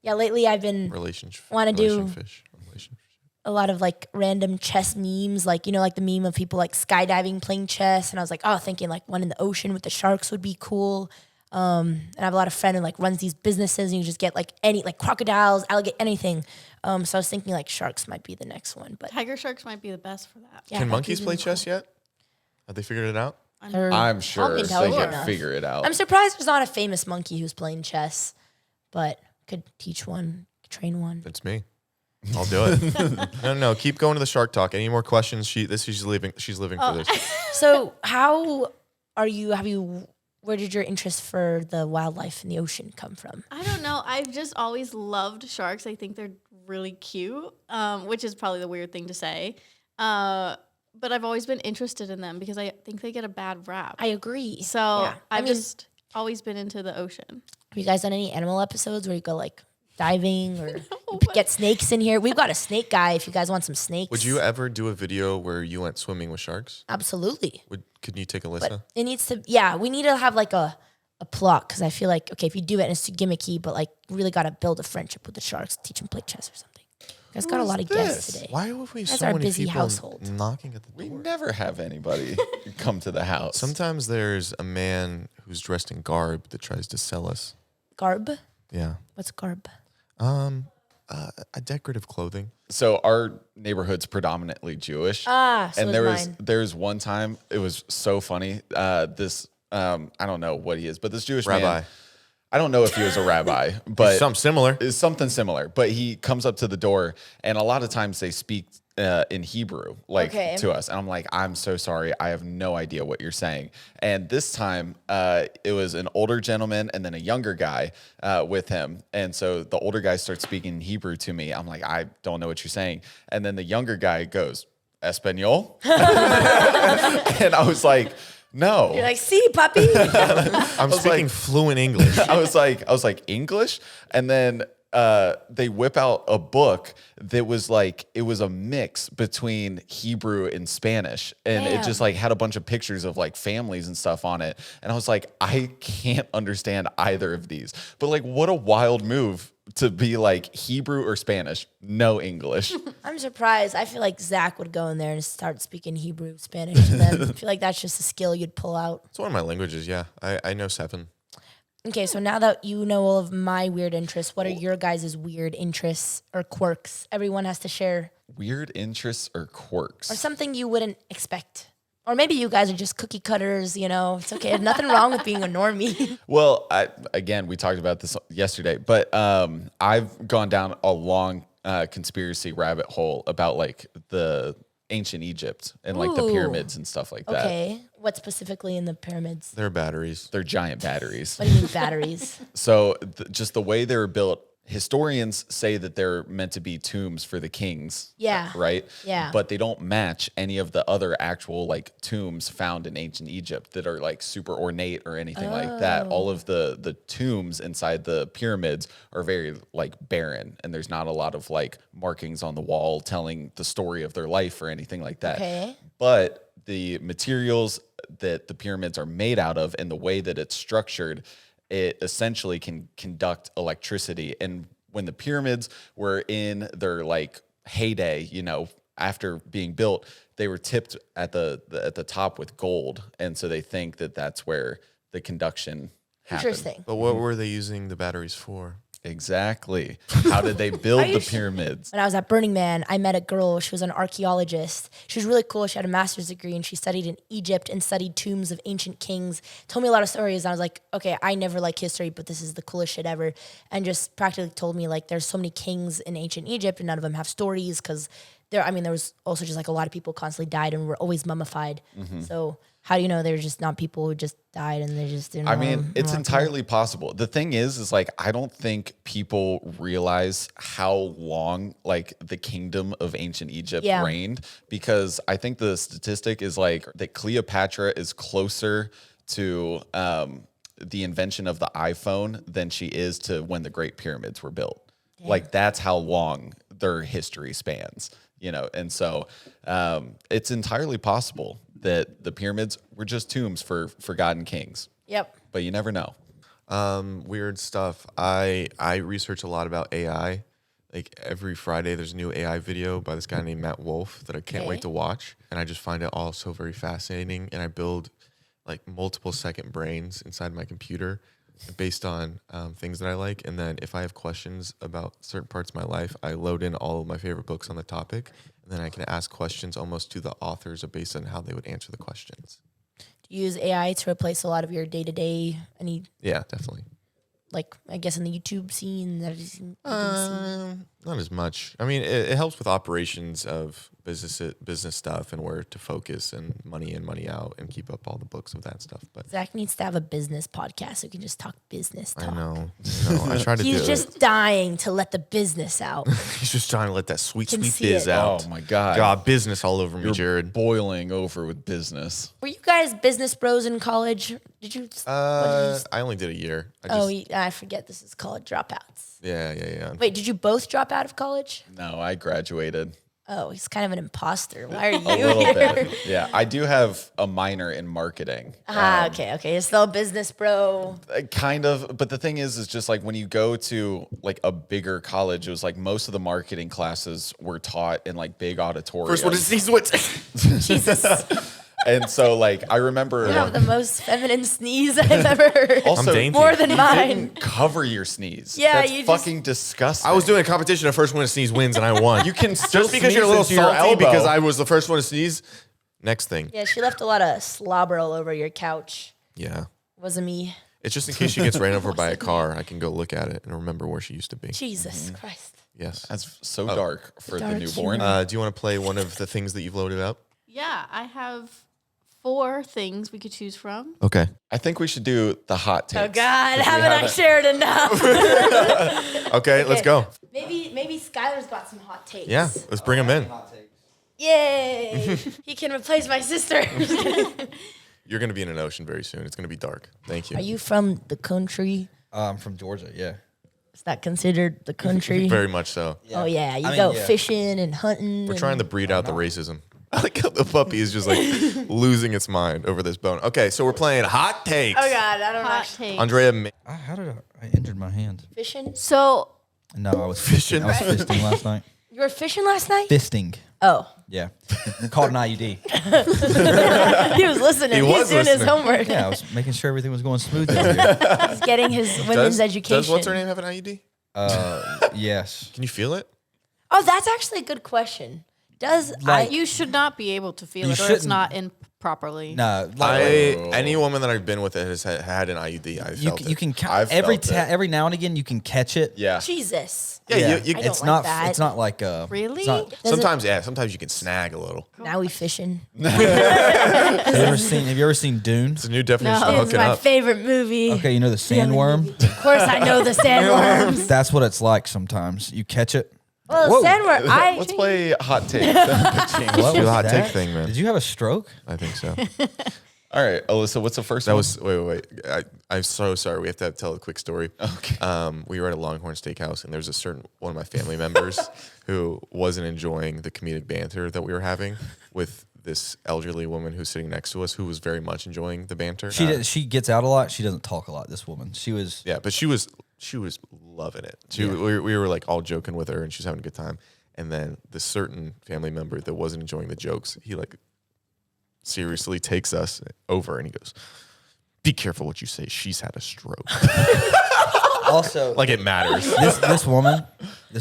Yeah, lately I've been Relationship. Want to do Relationship. a lot of like random chess memes, like like the meme of people like skydiving playing chess, and I was like, thinking like one in the ocean with the sharks would be cool. And I have a lot of friend who like runs these businesses, and you just get like any like crocodiles, alligator, anything. So I was thinking like sharks might be the next one, but Tiger sharks might be the best for that. yeah, Can that'd monkeys be play really chess yet? Have they figured it out? cool. I'm sure they intelligent can enough. figure it out. I'm surprised there's not a famous monkey who's playing chess, but could teach one, train one. It's me. I'll do it. No. Keep going to the shark talk. Any more questions? She's living for this. So how are you? Where did your interest for the wildlife in the ocean come from? I don't know. I've just always loved sharks. I think they're really cute, which is probably the weird thing to say. But I've always been interested in them because I think they get a bad rap. I agree. So Yeah. I've just always been into the ocean. Have you guys done any animal episodes where you go like diving or you get snakes in here? We've got a snake guy if you guys want some snakes. Would you ever do a video where you went swimming with sharks? Absolutely. Could you take Alyssa? But it needs to, we need to have like a plot because I feel like, okay, if you do it and it's too gimmicky, but like really got to build a friendship with the sharks, teach them play chess or something. You guys got a lot of guests today. Why have we That's so our many busy people household. knocking at the We door? never have anybody come to the house. Sometimes there's a man who's dressed in garb that tries to sell us. Garb? Yeah. What's garb? A decorative clothing. So our neighborhood's predominantly Jewish. So and is mine. there's one time, it was so funny. This I don't know what he is, but this Jewish Rabbi. man, I don't know if he was a rabbi, but Something similar. It's something similar. But he comes up to the door, and a lot of times they speak in Hebrew, like to us. And I'm like, I'm so sorry. I have no idea what you're saying. And this time it was an older gentleman and then a younger guy with him. And so the older guy starts speaking Hebrew to me. I'm like, I don't know what you're saying. And then the younger guy goes, Espanol? And I was like, no. You're like, see, puppy. I'm speaking fluent English. I was like, English? And then they whip out a book that was like, it was a mix between Hebrew and Spanish. And it just like had a bunch of pictures of like families and stuff on it. And I was like, I can't understand either of these. But like, what a wild move to be like Hebrew or Spanish, no English. I'm surprised. I feel like Zach would go in there and start speaking Hebrew, Spanish. And then I feel like that's just a skill you'd pull out. It's one of my languages, yeah. I know 7. Okay, so now that you know all of my weird interests, what are your guys' weird interests or quirks? Everyone has to share. Weird interests or quirks? Or something you wouldn't expect. Or maybe you guys are just cookie cutters, you know. It's okay. There's nothing wrong with being a normie. Well, again, we talked about this yesterday, but I've gone down a long conspiracy rabbit hole about like the ancient Egypt and like the pyramids and stuff like that. Okay. What specifically in the pyramids? They're batteries. They're giant batteries. What do you mean batteries? So just the way they were built, historians say that they're meant to be tombs for the kings. Yeah. Right? Yeah. But they don't match any of the other actual like tombs found in ancient Egypt that are like super ornate or anything like that. All of the tombs inside the pyramids are very like barren, and there's not a lot of like markings on the wall telling the story of their life or anything like that. Okay. But the materials that the pyramids are made out of and the way that it's structured, it essentially can conduct electricity. And when the pyramids were in their like heyday, you know, after being built, they were tipped at the top with gold. And so they think that that's where the conduction happened. Interesting. But what were they using the batteries for? Exactly. How did they build the pyramids? When I was at Burning Man, I met a girl. She was an archaeologist. She was really cool. She had a master's degree and she studied in Egypt and studied tombs of ancient kings. Told me a lot of stories. And I was like, okay, I never liked history, but this is the coolest shit ever. And just practically told me like there's so many kings in ancient Egypt and none of them have stories because there was also just like a lot of people constantly died and were always mummified. So how do you know they're just not people who just died and they just didn't? I mean, it's entirely possible. The thing is like, I don't think people realize how long like the kingdom of ancient Egypt reigned, because I think the statistic is like that Cleopatra is closer to the invention of the iPhone than she is to when the Great Pyramids were built. Damn. Like that's how long their history spans, you know? And so it's entirely possible that the pyramids were just tombs for forgotten kings. Yep. But you never know. Weird stuff. I research a lot about AI. Like every Friday, there's a new AI video by this guy named Matt Wolf that I can't wait to watch. And I just find it all so very fascinating. And I build like multiple second brains inside my computer based on things that I like. And then if I have questions about certain parts of my life, I load in all of my favorite books on the topic. And then I can ask questions almost to the authors based on how they would answer the questions. Do you use AI to replace a lot of your day-to-day? Yeah, definitely. Like, I guess in the YouTube scene? Not as much. I mean, it helps with operations of business stuff and where to focus and money in, money out, and keep up all the books of that stuff. But Zach needs to have a business podcast so he can just talk business talk. I know. I try to do it. He's just dying to let the business out. He's just trying to let that sweet Can see biz it. out. Oh my God. God, business all over me, You're Jared. boiling over with business. Were you guys business bros in college? Did you? I only did a year. I forget this is called Dropouts. Yeah. Wait, did you both drop out of college? No, I graduated. Oh, he's kind of an imposter. Why are you A little here? bit. Yeah, I do have a minor in marketing. Okay. You're still a business bro. Kind of, but the thing is just like when you go to like a bigger college, it was like most of the marketing classes were taught in like big auditoriums. First one is these what? Jesus. And so like I remember You have the most feminine sneeze I've ever heard. also I'm dainty. More than mine. didn't cover your sneeze. Yeah, That's you fucking disgusting. I was doing a competition. The first one to sneeze wins, and I won. You can still just because you're a sneeze little into your salty elbow. because I was the first one to sneeze. Next thing. Yeah, she left a lot of slobber all over your couch. Yeah. Wasn't me. It's just in case she gets ran over by a car, I can go look at it and remember where she used to be. Jesus Christ. Yes. That's so dark for Dark the newborn. humor. Do you want to play one of the things that you've loaded up? Yeah, I have 4 things we could choose from. Okay. I think we should do the hot takes. Oh God, haven't I shared enough? Okay, let's go. Maybe Skylar's got some hot takes. Yeah, let's bring him in. Yay! He can replace my sister. You're going to be in an ocean very soon. It's going to be dark. Thank you. Are you from the country? I'm from Georgia, yeah. Is that considered the country? Very much so. Oh yeah, you I mean, go yeah. fishing and hunting. We're trying to breed out the racism. I like how the puppy is just like losing its mind over this bone. Okay, so we're playing hot takes. Oh God, I don't Hot know. take. Andrea, How did I injured my hand? Fishing? So No, I was fisting. I was fisting last night. You were fishing last night? Fisting. Oh, Yeah. Called an IUD. he was listening. He He was was doing his listening. homework. Yeah, I was making sure everything was going smooth down here. He's getting his women's education. Does what's her name have an IUD? Yes. Can you feel it? Oh, that's actually a good question. Does Like- you should not be able to feel You it, or it's shouldn't. not in properly. No, Any woman that I've been with that has had an IUD, I've you felt you it. can I've every felt it. every now and again you can catch it. Yeah. Jesus? Yeah, Yeah. you I don't It's like not. that. It's not like Really? it's not- sometimes you can snag a little. Now we fishing. have you ever seen Dune? It's a new definition No. of It's hooking my up. favorite movie. Okay, you know the sandworm. Of course, I know the sandworms. That's what it's like sometimes. You catch it. Well, Whoa. sandworm. Let's play hot take. What do was the hot take that? thing, man. Did you have a stroke? I think so. All right, Alyssa, what's the first That one? was wait. I'm so sorry. We have to tell a quick story. Okay. We were at a Longhorn Steakhouse, and there's a certain one of my family members who wasn't enjoying the comedic banter that we were having with this elderly woman who's sitting next to us, who was very much enjoying the banter. She gets out a lot. She doesn't talk a lot. This woman. She was. Yeah, but she was loving it. We were like all joking with her, and she was having a good time. And then this certain family member that wasn't enjoying the jokes, he like seriously takes us over, and he goes, "Be careful what you say. She's had a stroke." Also, Like it matters. this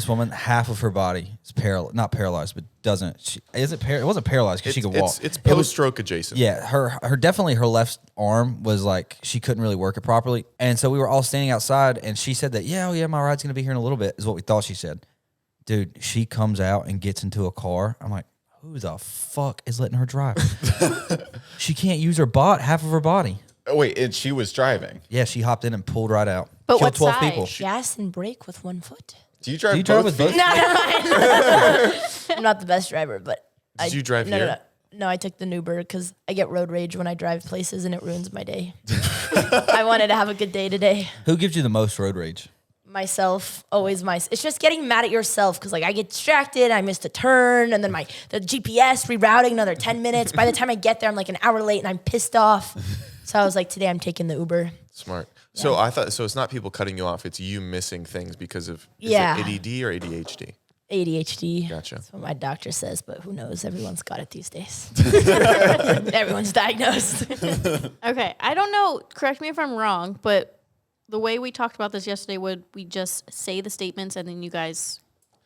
woman, half of her body is not paralyzed, but doesn't. It wasn't paralyzed because she could walk. It's It was- post-stroke adjacent. Yeah, her definitely her left arm was like she couldn't really work it properly, and so we were all standing outside, and she said that my ride's gonna be here in a little bit is what we thought she said. Dude, she comes out and gets into a car. I'm like, who the fuck is letting her drive? She can't use her half of her body. Oh, wait, and she was driving. Yeah, she hopped in and pulled right out. But Killed what 12 side? people. Gas and brake with one foot. Do you drive Do you drive both with feet? both? I'm not the best driver, but Did you drive no, here? No, I took the Uber because I get road rage when I drive places and it ruins my day. I wanted to have a good day today. Who gives you the most road rage? Myself, always it's just getting mad at yourself because like I get distracted, I missed a turn, and then the GPS rerouting another 10 minutes. By the time I get there, I'm like an hour late and I'm pissed off. So I was like, today I'm taking the Uber. Smart. So I thought it's not people cutting you off; it's you missing things because of is Yeah. it ADD or ADHD? ADHD. Gotcha. That's what my doctor says, but who knows? Everyone's got it these days. Everyone's diagnosed. Okay, I don't know. Correct me if I'm wrong, but the way we talked about this yesterday, would we just say the statements and then you guys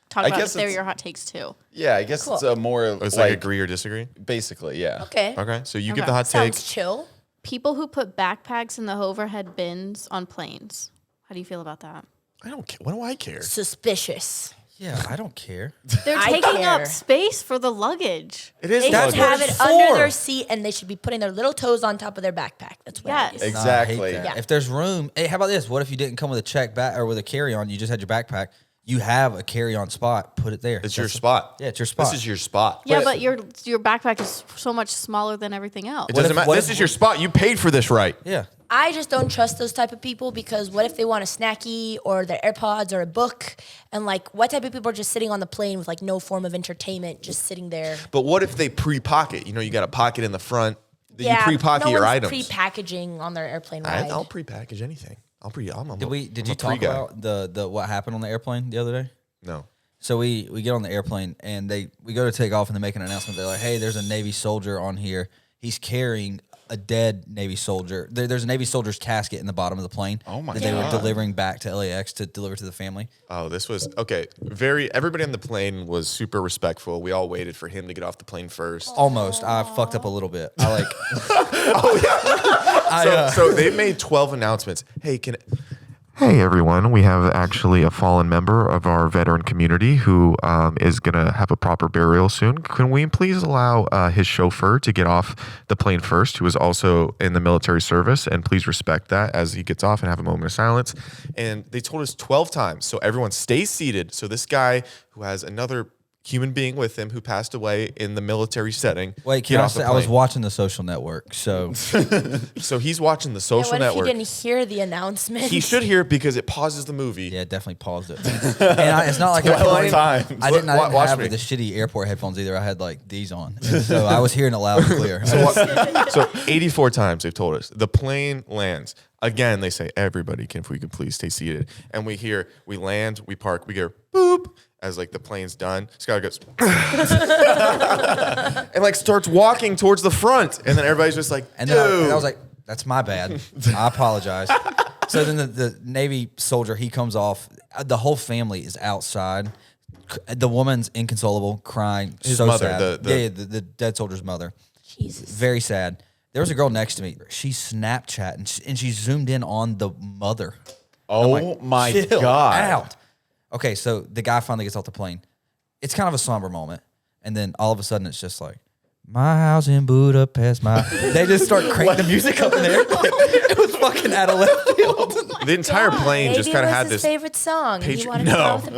talk I about guess if they're it's- your hot takes too? Yeah, I guess it's a more It's like, like agree or disagree. basically, yeah. Okay. Okay, so you Okay. give the hot take. Sounds chill. People who put backpacks in the overhead bins on planes. How do you feel about that? I don't care. What do I care? Suspicious. Yeah, I don't care. They're I taking care. up space for the luggage. It is. They That's should what have it's it under for. their seat and they should be putting their little toes on top of their backpack. That's what Yes. it is. Ex- Nah, I hate Exactly. that. Yeah. If there's room, hey, how about this? What if you didn't come with a check back or with a carry-on? You just had your backpack. You have a carry-on spot. Put it there. It's your That's- spot. Yeah, it's your spot. This is your spot. Yeah, but your backpack is so much smaller than everything else. It doesn't if- matter. what This if- is your spot. You paid for this, right? Yeah. I just don't trust those type of people because what if they want a snacky or their AirPods or a book? And like, what type of people are just sitting on the plane with like no form of entertainment, just sitting there? But what if they pre-pocket? You know, you got a pocket in the front. That you Yeah, pre-pocket no your one's items. pre-packaging on their airplane ride. I'll pre-package anything. I'm Did I'm you a talk pre-guy. about the what happened on the airplane the other day? No. So we get on the airplane and we go to take off and they make an announcement. They're like, "Hey, there's a Navy soldier on here. He's carrying a dead Navy soldier. There's a Navy soldier's casket in the bottom of the plane. Oh my that they were God. delivering back to LAX to deliver to the family. Oh, this was okay. Everybody on the plane was super respectful. We all waited for him to get off the plane first. Almost. I fucked up a little bit. I like. So they made 12 announcements. Hey everyone, we have actually a fallen member of our veteran community who is going to have a proper burial soon. Can we please allow his chauffeur to get off the plane first, who is also in the military service, and please respect that as he gets off and have a moment of silence. And they told us 12 times, so everyone stay seated. So this guy who has another human being with him who passed away in the military setting. Wait, can I say I was watching The Social Network, so So he's watching The Social what Network. If he didn't hear the announcement? He should hear it because it pauses the movie. yeah, definitely paused it. And it's not like I didn't Watch have me. the shitty airport headphones either. I had like these on, and so I was hearing it loud and clear. So 84 times they've told us. The plane lands. Again, they say, everybody, if we could please stay seated. And we land, we park, we hear boop as like the plane's done. Scott goes and like starts walking towards the front. And then everybody's just like, And dude. then I was like, that's my bad. I apologize. So then the Navy soldier, he comes off. The whole family is outside. The woman's inconsolable, crying. His so mother, sad. the- the dead soldier's mother. Jesus. Very sad. There was a girl next to me. She Snapchat and she zoomed in on the mother. Oh my Chill God. out. Okay, so the guy finally gets off the plane. It's kind of a somber moment. And then all of a sudden it's just like, my house in Budapest, they just start cranking the music up in there. It was fucking out of left field. The entire plane just kind of had his this. favorite song. He wanted No. to go with the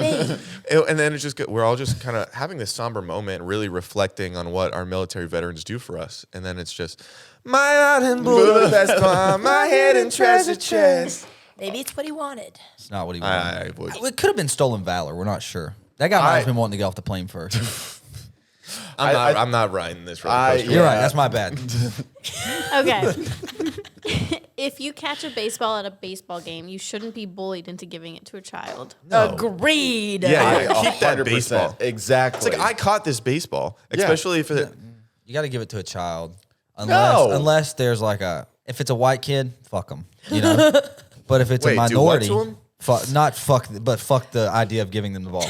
baby. And then we're all just kind of having this somber moment, really reflecting on what our military veterans do for us. And then it's just, my heart in Budapest, my head in treasure chest. Maybe it's what he wanted. It's not what he wanted. I would. It could have been stolen valor. We're not sure. That guy might have been wanting to get off the plane first. I'm not riding this roller coaster. You're right. That's my bad. Okay. If you catch a baseball at a baseball game, you shouldn't be bullied into giving it to a child. Agreed. Yeah, keep that 100%. baseball. Exactly. It's like, I caught this baseball, especially if it. You got to give it to a child, unless there's like if it's a white kid, fuck them, you know. But if it's Wait, a do what minority, to 'em? fuck the idea of giving them the ball.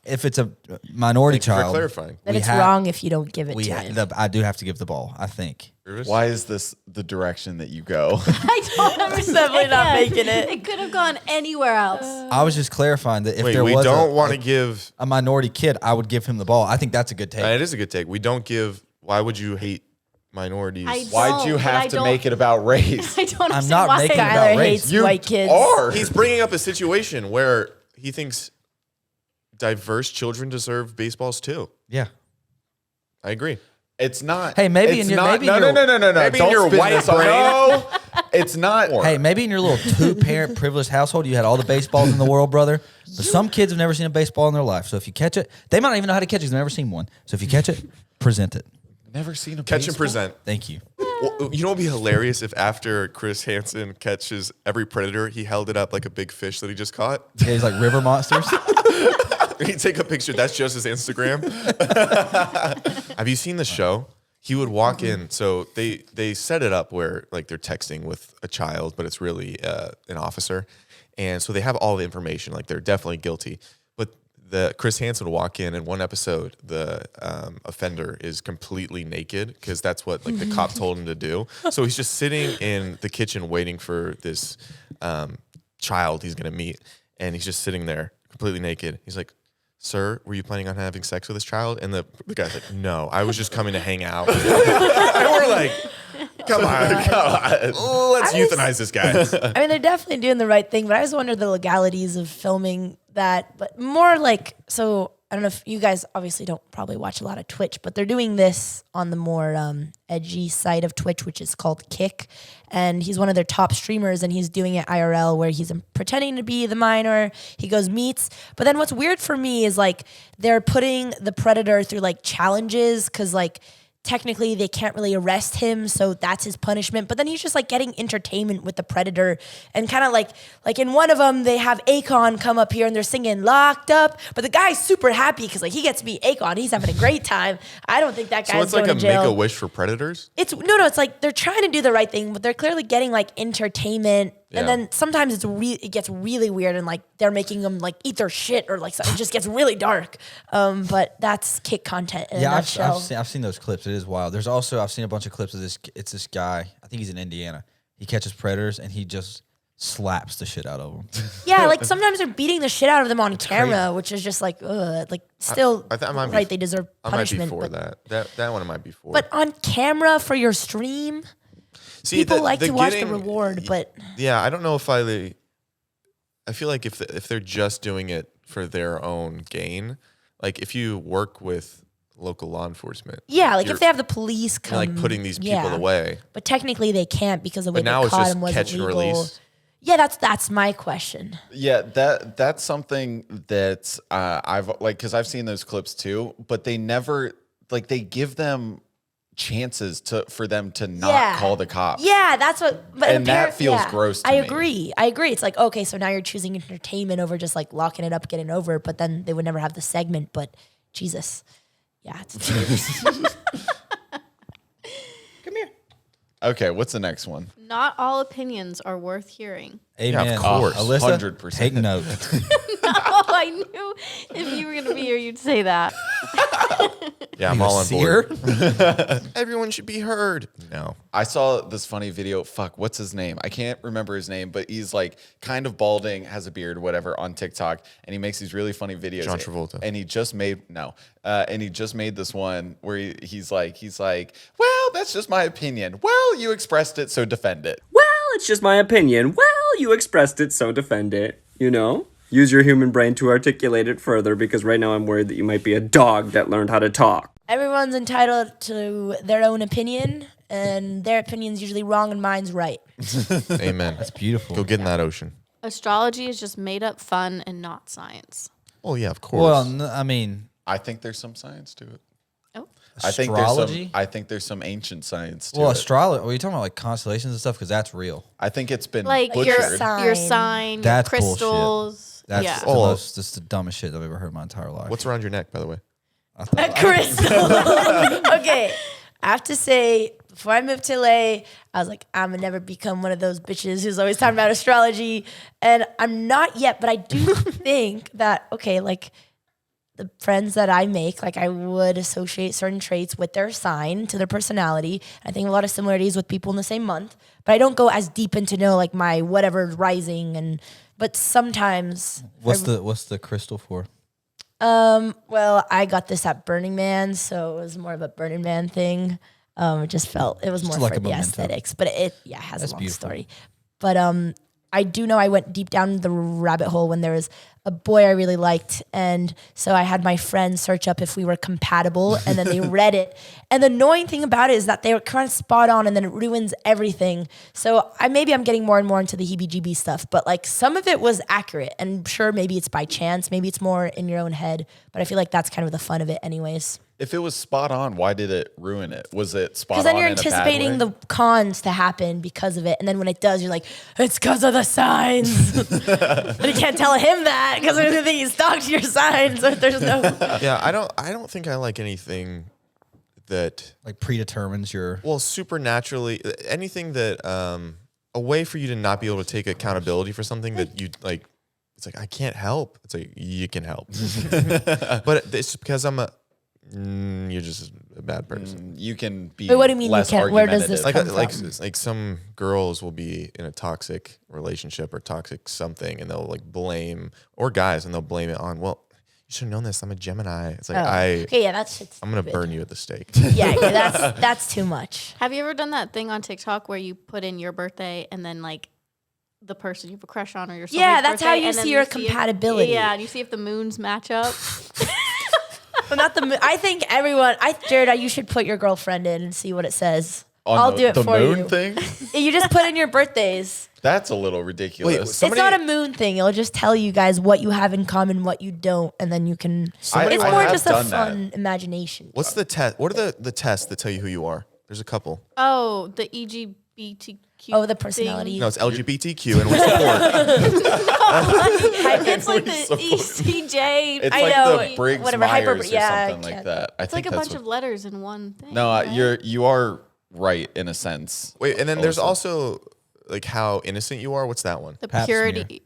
If it's a minority Thank you for child, clarifying. Then it's wrong if you don't give it to him. I do have to give the ball. I think. Why is this the direction that you go? I don't understand. Definitely not making it. It could have gone anywhere else. I was just clarifying that if Wait, there we was don't want to give. a minority kid, I would give him the ball. I think that's a good take. It is a good take. We don't give. Why would you hate minorities? Why'd you have to make it about race? I don't understand I'm not why. making it about Skylar race. hates You white kids. are. He's bringing up a situation where he thinks diverse children deserve baseballs too. Yeah. I agree. It's not. Hey, maybe it's in your- not, maybe in no, your- no, no, no, no. maybe in Don't your spin white this on- brain. No, it's not. Hey, maybe in your little two-parent privileged household, you had all the baseballs in the world, brother. But some kids have never seen a baseball in their life. So if you catch it, they might not even know how to catch it because they've never seen one. So if you catch it, present it. Never seen a Catch and baseball? present. Thank you. Well, you know what would be hilarious if after Chris Hansen catches every predator, he held it up like a big fish that he just caught? Yeah, he's like river monsters. He'd take a picture. That's just his Instagram. Have you seen the show? He would walk in. So they set it up where like they're texting with a child, but it's really an officer. And so they have all the information. Like they're definitely guilty. But the Chris Hansen would walk in one episode, the offender is completely naked because that's what like the cop told him to do. So he's just sitting in the kitchen waiting for this child he's going to meet. And he's just sitting there completely naked. He's like, "Sir, were you planning on having sex with this child?" And the guy's like, "No, I was just coming to hang out." And we're like, come on. Let's euthanize this guy. I mean, they're definitely doing the right thing, but I just wonder the legalities of filming that. But more like, so I don't know if you guys obviously don't probably watch a lot of Twitch, but they're doing this on the more edgy side of Twitch, which is called Kick. And he's one of their top streamers, and he's doing it IRL where he's pretending to be the minor. He goes meets. But then what's weird for me is like they're putting the predator through like challenges because like technically they can't really arrest him, so that's his punishment. But then he's just like getting entertainment with the predator, and kind of like in one of them they have Akon come up here and they're singing "Locked Up," but the guy's super happy because like he gets to meet Akon, he's having a great time. I don't think that guy's So it's like going a to jail. Make-A-Wish for predators? It's it's like they're trying to do the right thing, but they're clearly getting like entertainment. Yeah. And then sometimes it gets really weird, and like they're making them like eat their shit, or like it just gets really dark. But that's kick content in a nutshell. I've seen those clips. It is wild. There's also I've seen a bunch of clips of this. It's this guy. I think he's in Indiana. He catches predators and he just slaps the shit out of them. Yeah, like sometimes they're beating the shit out of them on camera, which is just like, still right. They deserve punishment. I might be for that. That one I might be for. But on camera for your stream. See, people like to watch the reward, but yeah, I don't know if I feel like if they're just doing it for their own gain, like if you work with local law enforcement, like if they have the police come, like putting these people away, but technically they can't because the way but now they it's caught just him was catch illegal. and release. Yeah, that's my question. Yeah, that's something that I've because I've seen those clips too, but they never they give them chances for them to not call the cops. Yeah, that's what. But and that feels gross to me. I agree. It's like, okay, so now you're choosing entertainment over just like locking it up, getting over it, but then they would never have the segment. But Jesus, yeah, it's Come here. Okay, what's the next one? Not all opinions are worth hearing. Amen. Yeah, of course. Alyssa, 100%. take note. Oh, I knew if you were going to be here, you'd say that. Yeah, I'm all on board. Everyone should be heard. No. I saw this funny video. Fuck, what's his name? I can't remember his name, but he's like kind of balding, has a beard, whatever, on TikTok, and he makes these really funny videos. John Travolta. And he just made this one where he's like, well, that's just my opinion. Well, you expressed it, so defend it. Well, it's just my opinion. Well, you expressed it, so defend it. You know? Use your human brain to articulate it further, because right now I'm worried that you might be a dog that learned how to talk. Everyone's entitled to their own opinion, and their opinion's usually wrong and mine's right. Amen. That's beautiful. Go get in that ocean. Astrology is just made up fun and not science. Oh yeah, of course. Well, I mean, I think there's some science to it. Oh. astrology. I think there's some ancient science to Well, it. astrology. Are you talking about like constellations and stuff? Because that's real. I think it's been Like butchered. your sign, That's your crystals. That's Yeah. that's the dumbest shit I've ever heard in my entire life. What's around your neck, by the way? A crystal. Okay, I have to say, before I moved to LA, I was like, I'm gonna never become one of those bitches who's always talking about astrology, and I'm not yet. But I do think that like the friends that I make, like I would associate certain traits with their sign to their personality. I think a lot of similarities with people in the same month, but I don't go as deep into know like my whatever rising but sometimes. What's the crystal for? Well, I got this at Burning Man, so it was more of a Burning Man thing. It just felt it was more like for a the memento. aesthetics, but it has That's a long beautiful. story. But I do know I went deep down the rabbit hole when there was a boy I really liked, and so I had my friend search up if we were compatible, and then they read it. And the annoying thing about it is that they were kind of spot on, and then it ruins everything. So I'm getting more and more into the heebie-jeebie stuff, but like some of it was accurate, and sure, maybe it's by chance, maybe it's more in your own head, but I feel like that's kind of the fun of it anyways. If it was spot on, why did it ruin it? Was it spot on? Because then you're in a bad anticipating way? the cons to happen because of it. And then when it does, you're like, it's because of the signs. But you can't tell him that because I think he stalked your signs. So there's no. Yeah, I don't think I like anything that Like predetermines your. well supernaturally anything that a way for you to not be able to take accountability for something that you like. It's like I can't help. It's like you can help, but it's because you're just a bad person. You can be. Wait, what do you mean you less can't? Where does this argumentative. come from? Like some girls will be in a toxic relationship or toxic something, and they'll like blame, or guys, and they'll blame it on, well, you should have known this. I'm a Gemini. It's like Okay, yeah, that's shit's I'm gonna stupid. burn you at the stake. Yeah, that's too much. Have you ever done that thing on TikTok where you put in your birthday and then like the person you have a crush on or your soulmate's Yeah, that's how birthday, you and then see your if- compatibility. yeah, and you see if the moons match up. But not the. I think everyone. Jared, you should put your girlfriend in and see what it says. On I'll the- do it the for moon you. thing. You just put in your birthdays. That's a little ridiculous. Wait, somebody- It's not a moon thing. It'll just tell you guys what you have in common, what you don't, and then you can. It's I more have just a done fun imagination. What's the test? What are the tests that tell you who you are? There's a couple. Oh, the EGBTQ. Oh, the personality. No, it's LGBTQ and we support. It's like the ECJ. It's I like know, the Briggs whatever, Myers hyper- or yeah, something like that. I It's like think a that's bunch of letters in one thing. No, right? you are right in a sense. Wait, and then there's Also. also like how innocent you are. What's that one? the Pap purity.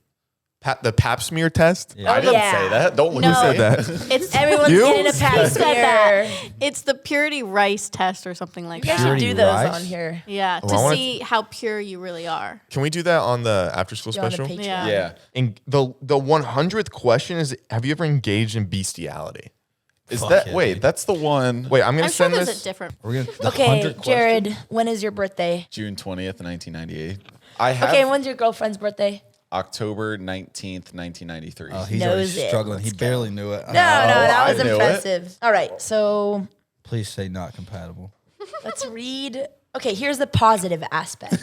The Pap smear test. Yeah. I didn't yeah. say that. Don't look No. at Who me. said that? It's Everyone's You? getting a pap said that. smear. It's the purity rice test or something like You guys that. should Purity do those rice? on here. Yeah, I to wanna- see how pure you really are. Can we do that on the after school Go on the special? Patreon. Yeah. Yeah. And the 100th question is: have you ever engaged in bestiality? Is Fuck that yeah, wait? dude. that's the one. Wait, I'm gonna I'm sure send there's this. a different. We're gonna, the Okay, 100th Jared, when is your birthday? June 20th, 1998. I have Okay, when's your girlfriend's birthday? October 19th, 1993. Oh, he's Knows already it. struggling. He Let's go. barely knew it. No, that I was knew it. impressive. All right, so Please say not compatible. let's read. Okay, here's the positive aspect.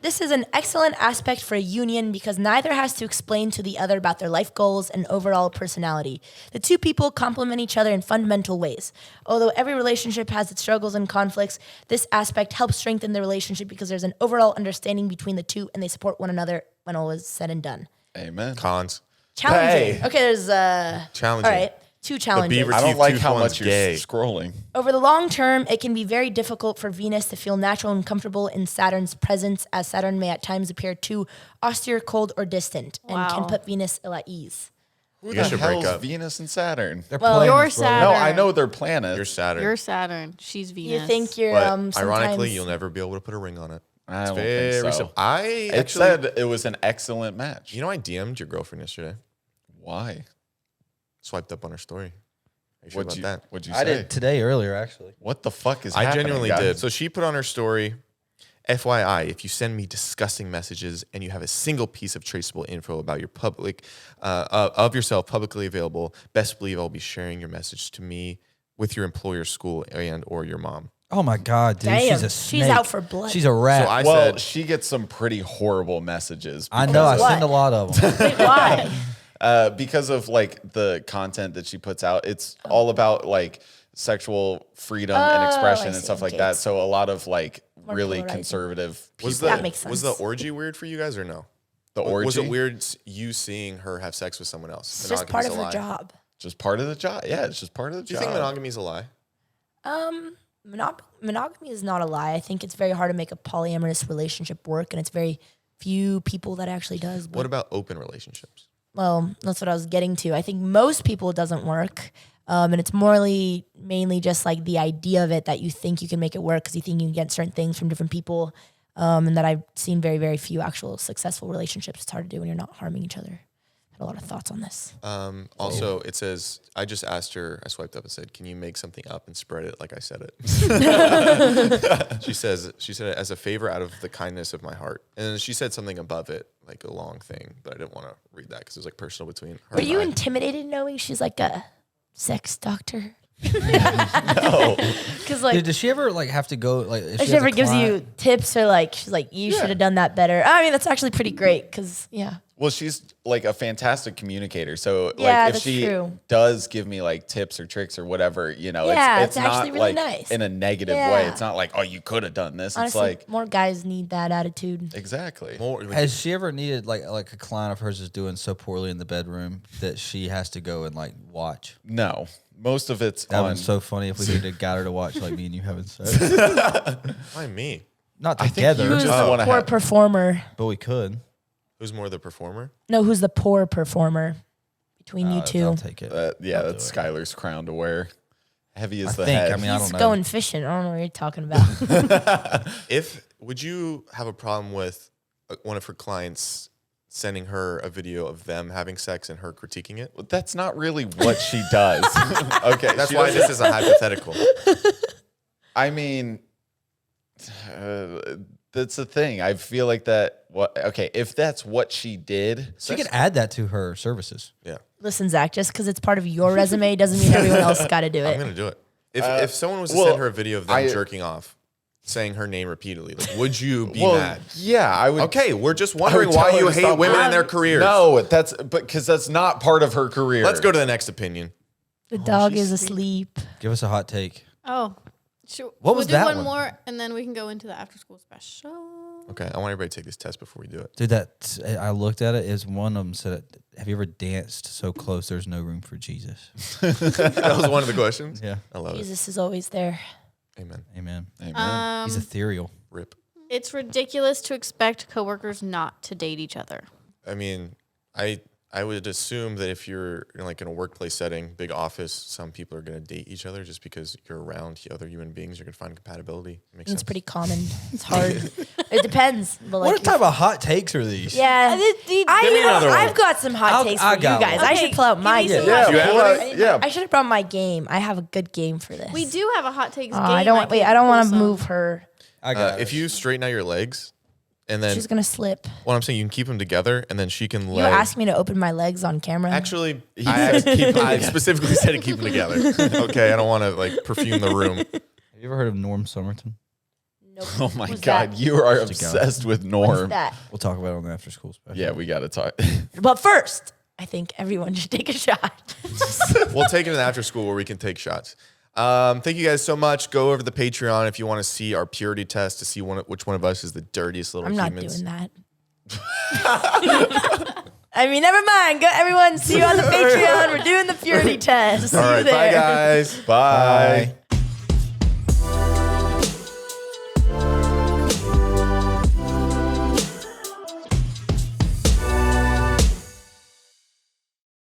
This is an excellent aspect for a union because neither has to explain to the other about their life goals and overall personality. The two people complement each other in fundamental ways. Although every relationship has its struggles and conflicts, this aspect helps strengthen the relationship because there's an overall understanding between the two and they support one another when all is said and done. Amen. Cons. Challenging. Hey. Okay, there's Challenging. all right, two challenges. beaver I don't Teeth like tooth how one's much you're gay. scrolling. Over the long term, it can be very difficult for Venus to feel natural and comfortable in Saturn's presence, as Saturn may at times appear too austere, cold, or distant, and can Wow. put Venus ill at ease. Who You the guys should break hell's up. Venus and Saturn? They're Well, planets, you're bro. sad. No, Saturn. I know they're planets. You're Saturn. You're Saturn. She's Venus. You think you're but sometimes ironically, you'll never be able to put a ring on it. I It's don't think very so. simple. I It actually, said it was an excellent match. you know, I DM'd your girlfriend yesterday. Why? Swiped up on her story. Are you sure about What'd you, that? what'd you I say? did today earlier, actually. What the fuck is I happening, genuinely guys? did. So she put on her story, FYI, if you send me disgusting messages and you have a single piece of traceable info about your public, of yourself publicly available, best believe I'll be sharing your message to me with your employer, school, and or your mom. Oh my God, dude. Damn, She's a she's snake. out for blood. She's a rat. So I well, said, she gets some pretty horrible messages. I know. I What? send a lot of them. Wait, why? Because of like the content that she puts out. It's all about like sexual freedom and expression I and see. stuff like Okay, that. it's So a lot of like more really polarizing. conservative people. was That the makes was the sense. orgy weird for you guys or no? the orgy Was it weird you seeing her have sex with someone else? It's just part of Monogamy's a her lie. job. just part of the job? Yeah, it's just part of the Do you job. think monogamy is a lie? Monogamy is not a lie. I think it's very hard to make a polyamorous relationship work, and it's very few people that actually does. But, What about open relationships? well, that's what I was getting to. I think most people it doesn't work. And it's mainly just like the idea of it that you think you can make it work because you think you can get certain things from different people. And that I've seen very, very few actual successful relationships. It's hard to do when you're not harming each other. Had a lot of thoughts on this. Also, it says, I just asked her, I swiped up and said, can you make something up and spread it like I said it? She said it as a favor out of the kindness of my heart. And then she said something above it, like a long thing, but I didn't want to read that because it was like personal between her Were and you I. intimidated knowing she's like a sex doctor? No. Because like Dude, does she ever like have to go like? If she has a ever gives client- you tips or like she's like you should have done that better. I mean that's actually pretty great because yeah. Well, she's like a fantastic communicator. So Yeah, like if that's she true. does give me like tips or tricks or whatever, you know, Yeah, it's it's actually not really like nice. in a negative way. Yeah. It's not like, oh, you could have done this. Honestly, It's like more guys need that attitude. exactly. More, Has she ever needed like a client of hers is doing so poorly in the bedroom that she has to go and like watch? No. Most of it's That on would be so funny if we could have got her to watch like me and you having sex. why me? Not think together, you Who's just the wanna poor have- performer? but we could. Who's more the performer? No, who's the poor performer between you I'll two? take it. yeah, that's Skylar's crown to wear. Heavy as I the think. head. I mean, I He's don't know. going fishing. I don't know what you're talking about. Would you have a problem with one of her clients sending her a video of them having sex and her critiquing it? But that's not really what she does. Okay, That's she why doesn't- this is a hypothetical. I mean, that's the thing. I feel like that. Okay, if that's what she did, She could add that to her services. Yeah, Listen, Zach, just because it's part of your resume doesn't mean everyone else got to do I'm it. gonna do it. If someone was to well, send her a video of them I- jerking off, saying her name repeatedly? Like, would you be Well, mad? yeah, I would. Okay, we're just I wondering would why tell her you to hate stop women and their lying. careers. No, because that's not part of her career. Let's go to the next opinion. The dog is asleep. Give us a hot take. Oh, sure. What was we'll that do one one? more, and then we can go into the after school special. Okay, I want everybody to take this test before we do it. Dude, I looked at it. Is one of them said, "Have you ever danced so close there's no room for Jesus?" That was one of the questions. Yeah. I love Jesus is always there. it. Amen. Amen. Amen. He's ethereal. Rip. It's ridiculous to expect coworkers not to date each other. I mean, I would assume that if you're in a workplace setting, big office, some people are going to date each other just because you're around other human beings. You're going to find compatibility. Makes sense. It's pretty common. It's hard. It depends. But like, What type of hot takes are these? yeah, another one. I've got some hot takes for you got guys. one. I should pull out my game. Yeah, You have pull out- yeah. I should have brought my game. I have a good game for this. We do have a hot takes game. I don't want. Wait, I don't want to move her. I got If you straighten out your legs, and then She's gonna slip. what I'm saying, you can keep them together, and then she can You asked me to open my legs on camera. Actually, I specifically said to keep them together. Okay, I don't want to perfume the room. Have you ever heard of Norm Somerton? Nope. Oh my What's God, that? you are obsessed with What's Norm. that? We'll talk about it on the after school special. Yeah, we got to talk. But first, I think everyone should take a shot. We'll take it in the after school where we can take shots. Thank you guys so much. Go over to the Patreon if you want to see our purity test to see which one of us is the dirtiest little I'm not humans. doing that. I mean, never mind. Go, everyone. See you on the Patreon. We're doing the purity test. See All you right, there. bye guys. Bye.